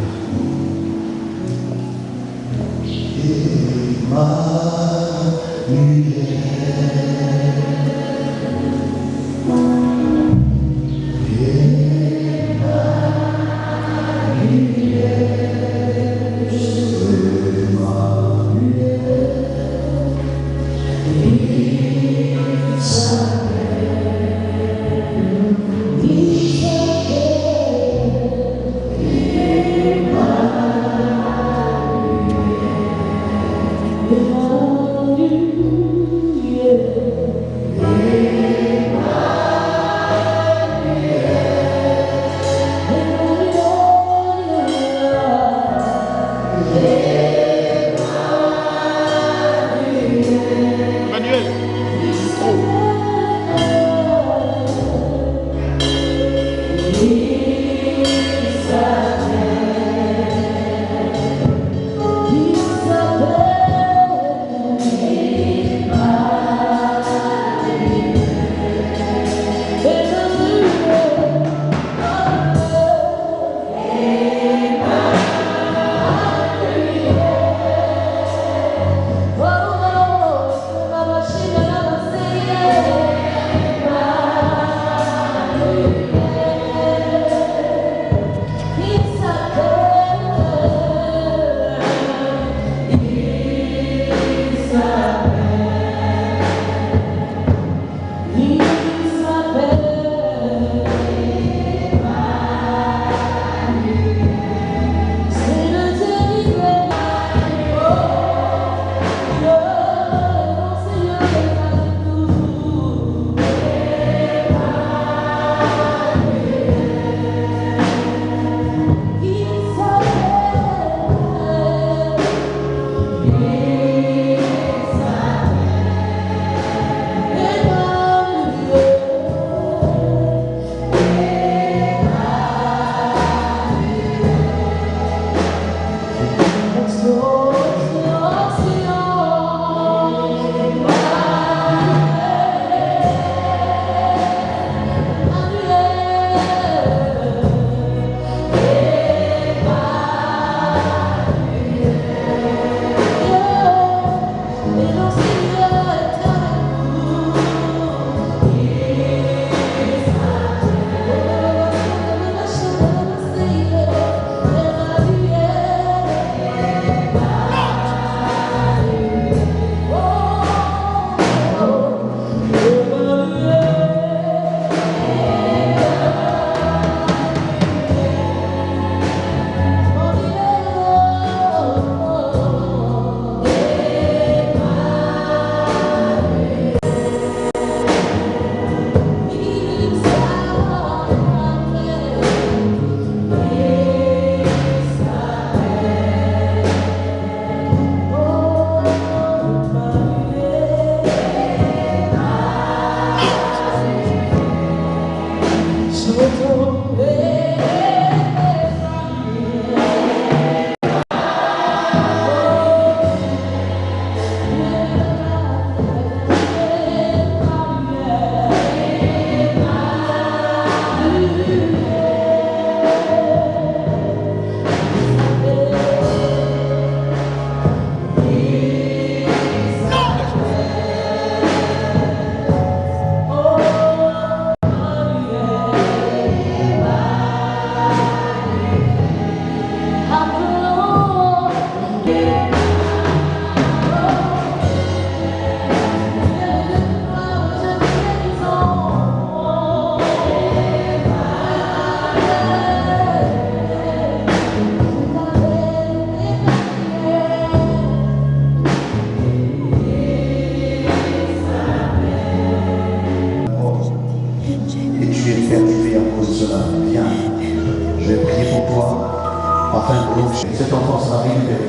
afin que cet enfant sera récupéré.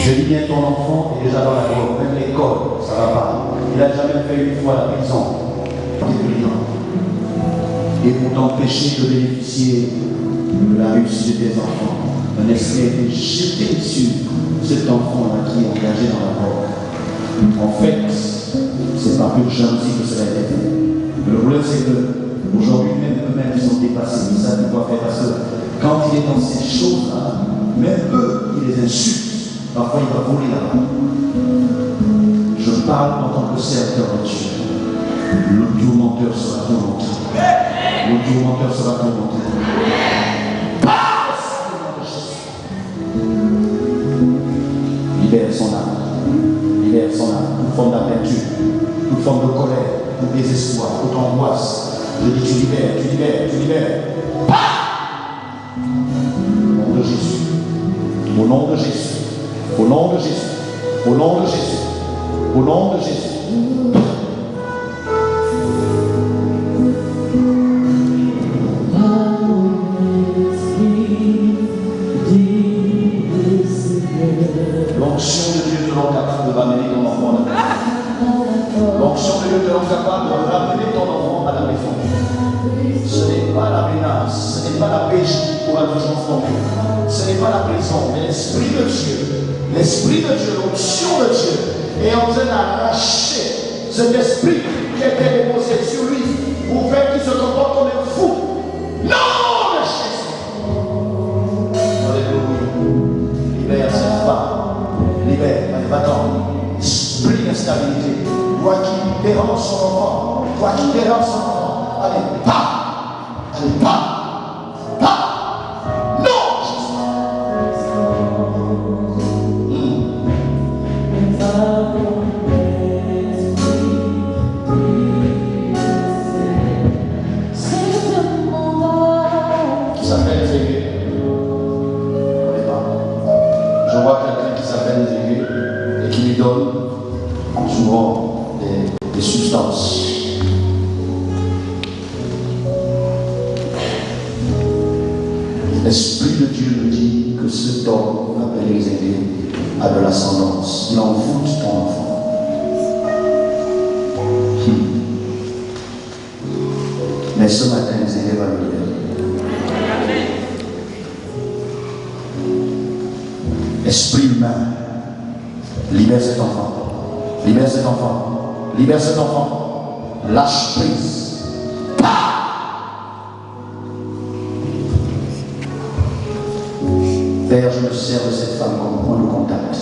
Je dis bien ton enfant est déjà dans la voie, même l'école, ça va pas. Il n'a jamais fait une fois la prison. Et pour t'empêcher de bénéficier de la réussite de tes enfants, un esprit a été jeté sur cet enfant-là qui est engagé dans la voie. En fait, c'est par pure jalousie que cela a été fait. Le problème, c'est qu'aujourd'hui, même eux-mêmes, ils sont dépassés. Ils savent quoi faire parce que quand il est dans ces choses-là, même eux, ils les insultent. Parfois, il va voler là-bas. Je parle en tant que serviteur de Dieu. Le tourmenteur sera tourmenté. Le tourmenteur sera tourmenté. Libère son âme. Libère son âme. Toute forme d'amertume, toute forme de colère, tout désespoir, toute angoisse. Je dis, tu libères, tu libères, tu libères. Au nom de Jésus. Au nom de Jésus. Au nom de Jésus. Au nom de Jésus. Au nom de Jésus. L'onction de Dieu te rend capable de ramener ton enfant à la maison. L'onction de Dieu te rend capable de ramener ton enfant à la maison. Ce n'est pas la menace, ce n'est pas la péché qui pourra te transformer. Ce n'est pas la prison, mais l'Esprit de Dieu. L'Esprit de Dieu, l'onction de Dieu est en train d'arracher cet esprit qui était déposé sur lui pour faire qu'il se comporte comme un fou. Non, le Jésus. Alléluia. Libère cette femme. Libère, allez, va-t'en. Esprit d'instabilité. Toi qui dérange son enfant. Toi qui dérange son enfant. Allez, pas. Allez, pas. Souvent des substances. L'Esprit de Dieu nous dit que cet homme appelé Zévé a de l'ascendance. Il envoûte ton enfant. Mais ce matin, Zévé va le libérer. Esprit humain, libère cet enfant. Libère cet enfant. Libère cet enfant. Lâche prise. Père, je me sers de cette femme comme point de contact.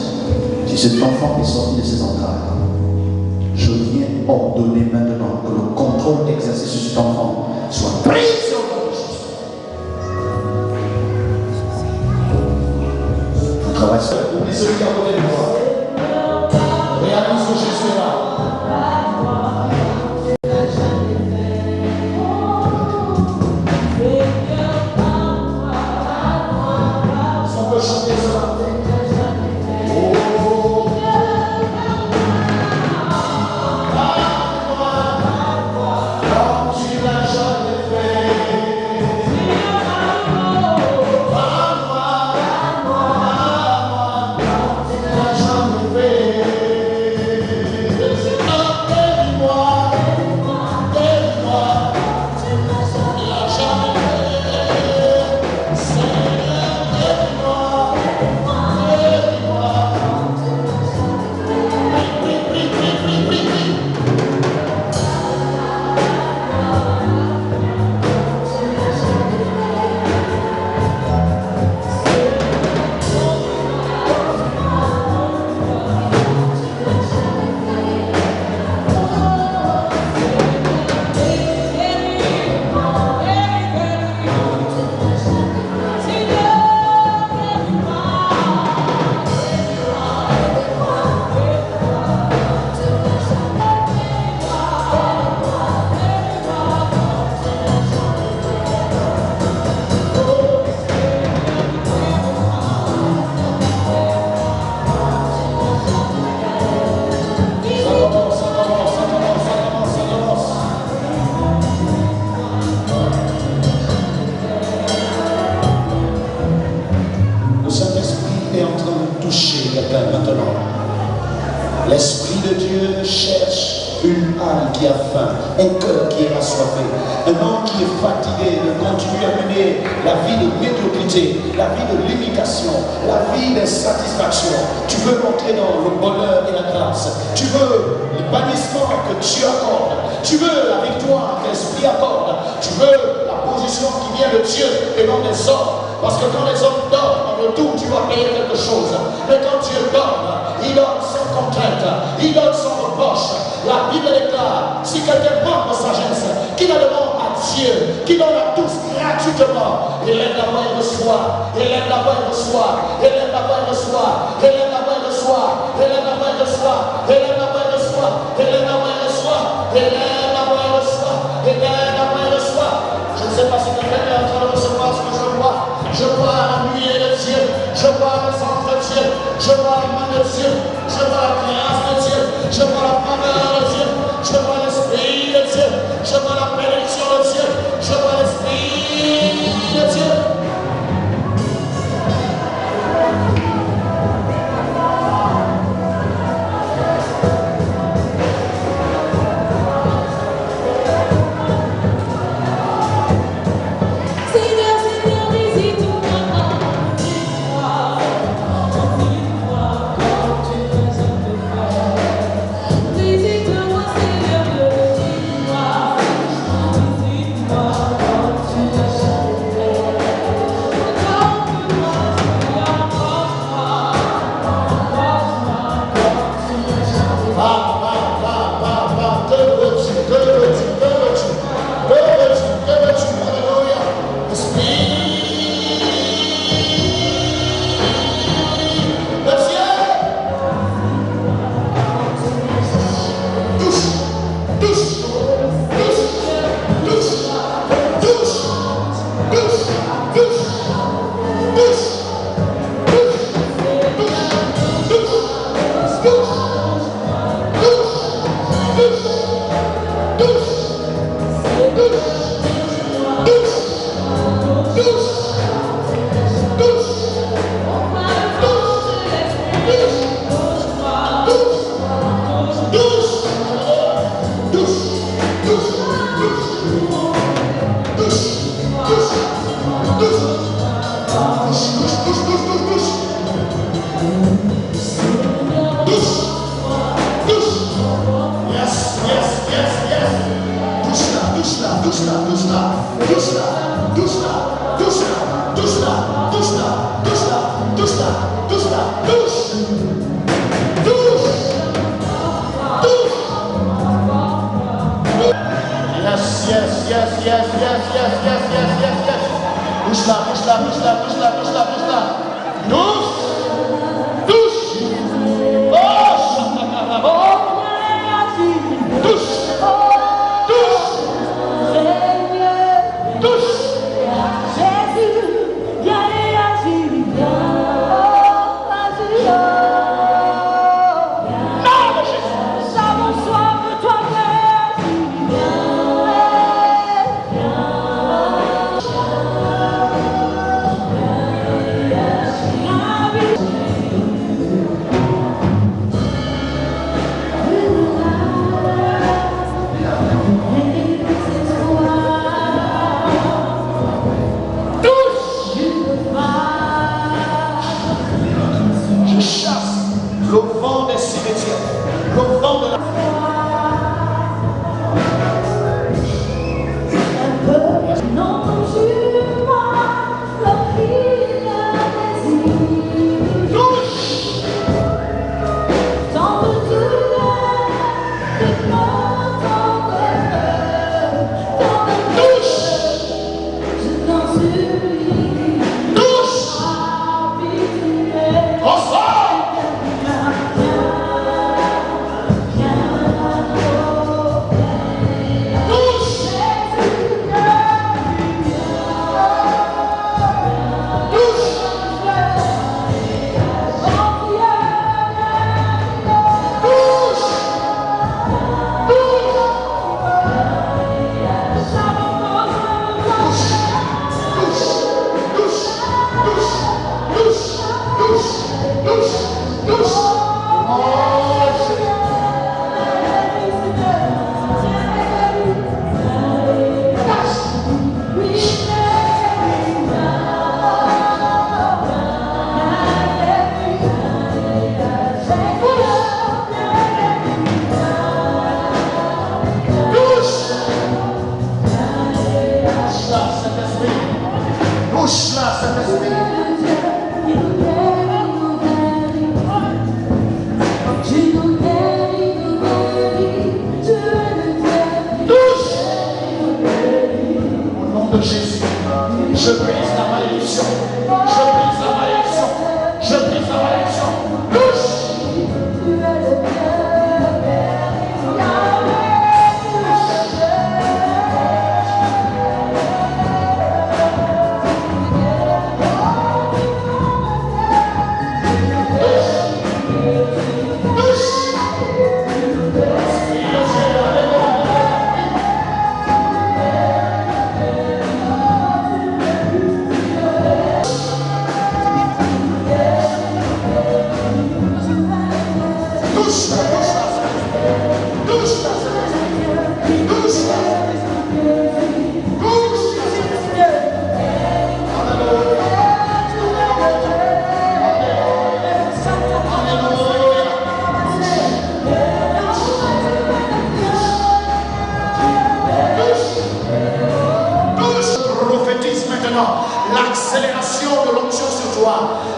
Si cet enfant est sorti de ses entrailles, je viens ordonner maintenant que le contrôle exercé sur cet enfant soit pris sur le nom de Jésus. Je travaille seul. Oublie celui qui a côté de moi. Réalise que Jésus est là. Si on peut chanter cela. Jamais de Dieu cherche une âme qui a faim, un cœur qui est assoiffé, un homme qui est fatigué de continuer à mener la vie de médiocrité, la vie de limitation, la vie d'insatisfaction. Tu veux entrer dans le bonheur et la grâce. Tu veux le bannissement que Dieu accorde. Tu veux la victoire que l'Esprit accorde. Tu veux la position qui vient de Dieu et non des hommes. Parce que quand les hommes dorment, en retour, tu vas payer quelque chose. Mais quand Dieu donne, il donne sans contrainte, il donne sans reproche. La Bible déclare, si quelqu'un manque de sagesse, qu'il la demande à Dieu, qui donne à tous gratuitement. Il lève la voix et reçoit, il lève la voix et reçoit, il lève la voix et reçoit, il lève la voix et reçoit, il lève la voix et reçoit, il lève la voix et reçoit, il lève la voix et reçoit, il lève la voix et reçoit, il lève la voix et reçoit. Je ne sais pas si quelqu'un est en train de recevoir ce que je vois. Je vois la nuée de Dieu, je vois le sang de Dieu, je vois la main de Dieu, je vois la grâce de Dieu, je vois la faveur de Dieu, je vois l'Esprit de Dieu, je vois la bénédiction de Dieu, je vois l'Esprit de Dieu.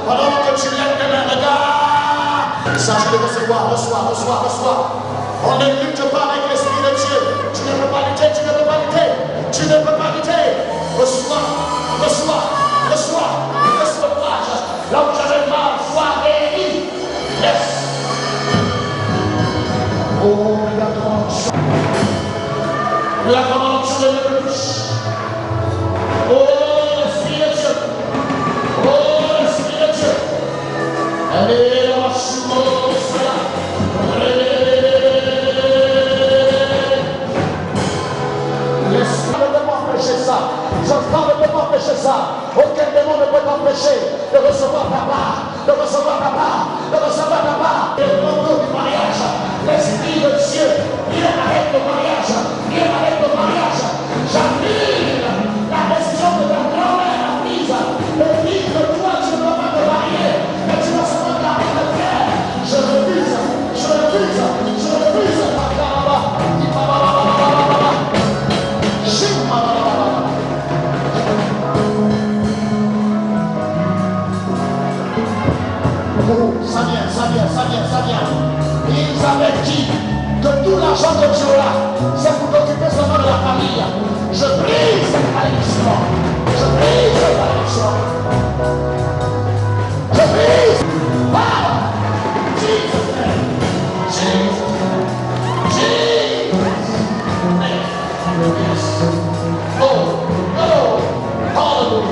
Pendant que tu lèves tes mains, regarde. Il s'agit de recevoir, reçois. On ne lutte pas avec l'Esprit de Dieu. Tu ne peux pas lutter. Reçois. Là où j'avais mal, sois guéri. Yes. Oh, la commande sur le plus. Oh, l'Esprit de Dieu. Allez, la je ne peux m'empêcher ça. Aucun démon ne peut t'empêcher de recevoir ta part. Et au nom du mariage, l'Esprit de Dieu, il arrête le mariage. J'annule la décision de ta grand-mère a prise. Le dit que toi, tu ne peux pas te marier, mais tu vas seulement garder le frère. Je refuse. Ça vient. Ils avaient dit que tout l'argent de Dieu là, c'est pour t'occuper seulement de la famille. Je brise cette malédiction. Power! Jesus name. Yes. Oh, hallelujah.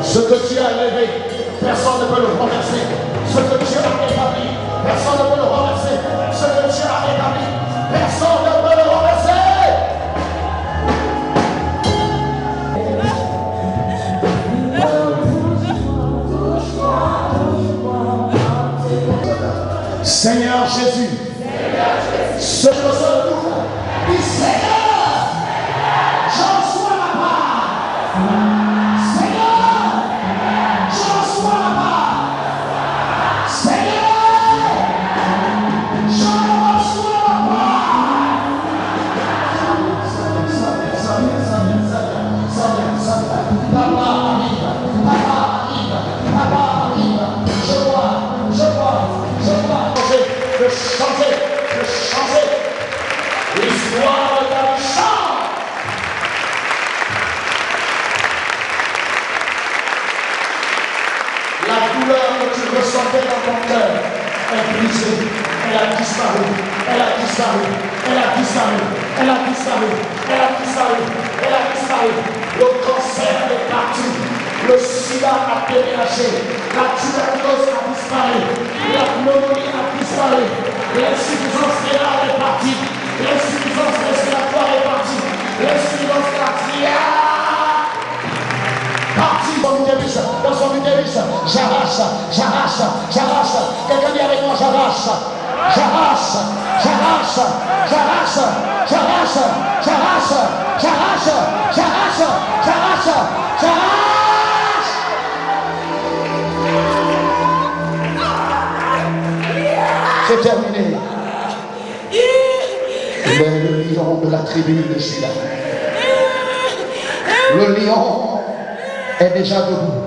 Ce que Dieu a élevé, personne ne peut le renverser. Ce que Dieu a établi, personne ne peut le renverser. Ce que Dieu a établi, personne ne peut le renverser. Seigneur Jésus, ce que ce nous dit Seigneur, j'en sois la part. De changer l'histoire de ta chambre. La douleur que tu ressentais dans ton cœur est brisée. Elle a disparu. Le cancer est parti. Le sida a déménagé. La tuberculose a disparu. La pneumonie a disparu. L'insuffisance rénale est partie. L'insuffisance respiratoire est partie. L'insuffisance cardiaque partie. Dans son utérus, j'arrache. Quelqu'un dit avec moi, j'arrache. C'est terminé. Il est le lion de la tribu de Juda. Le lion est déjà debout.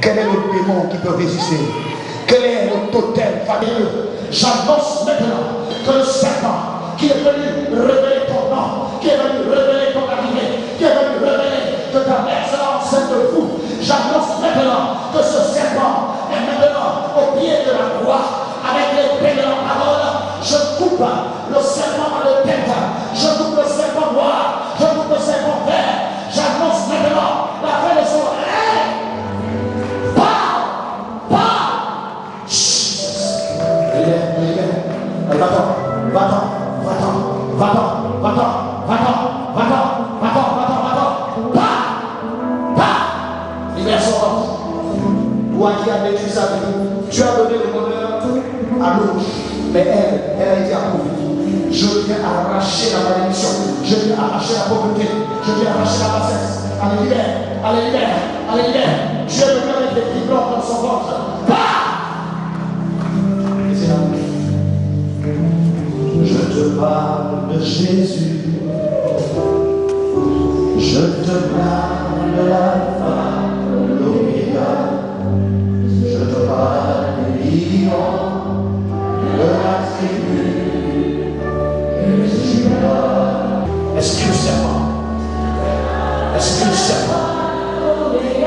Quel est le démon qui peut résister? Quel est le totem familleux? J'annonce maintenant que le serpent qui est venu révéler ton nom, qui est venu révéler ton arrivée, qui est venu révéler que ta mère sera enceinte de vous, j'annonce maintenant que ce serpent est maintenant détruit sa vie. Tu as donné le bonheur à l'autre, mais elle a été appauvrie. Je viens arracher la malédiction. Je viens arracher la pauvreté. Je viens arracher la bassesse. Allez, libère. Allez, libère. Allez, libère. Tu es venu avec des vibrants dans son ventre. Et c'est là. Je te parle de Jésus. Je te parle de l'alpha, de l'oméga. Je te parle du lion, de la tribu de Judas. Esprit le serpent. Esprit le serpent.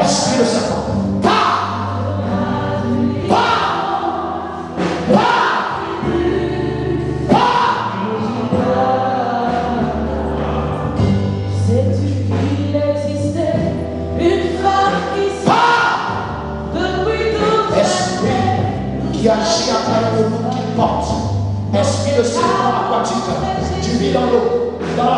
Esprit le serpent. Qui agit à travers le monde qu'il porte. Esprit de serpent aquatique. Tu vis dans l'eau, dans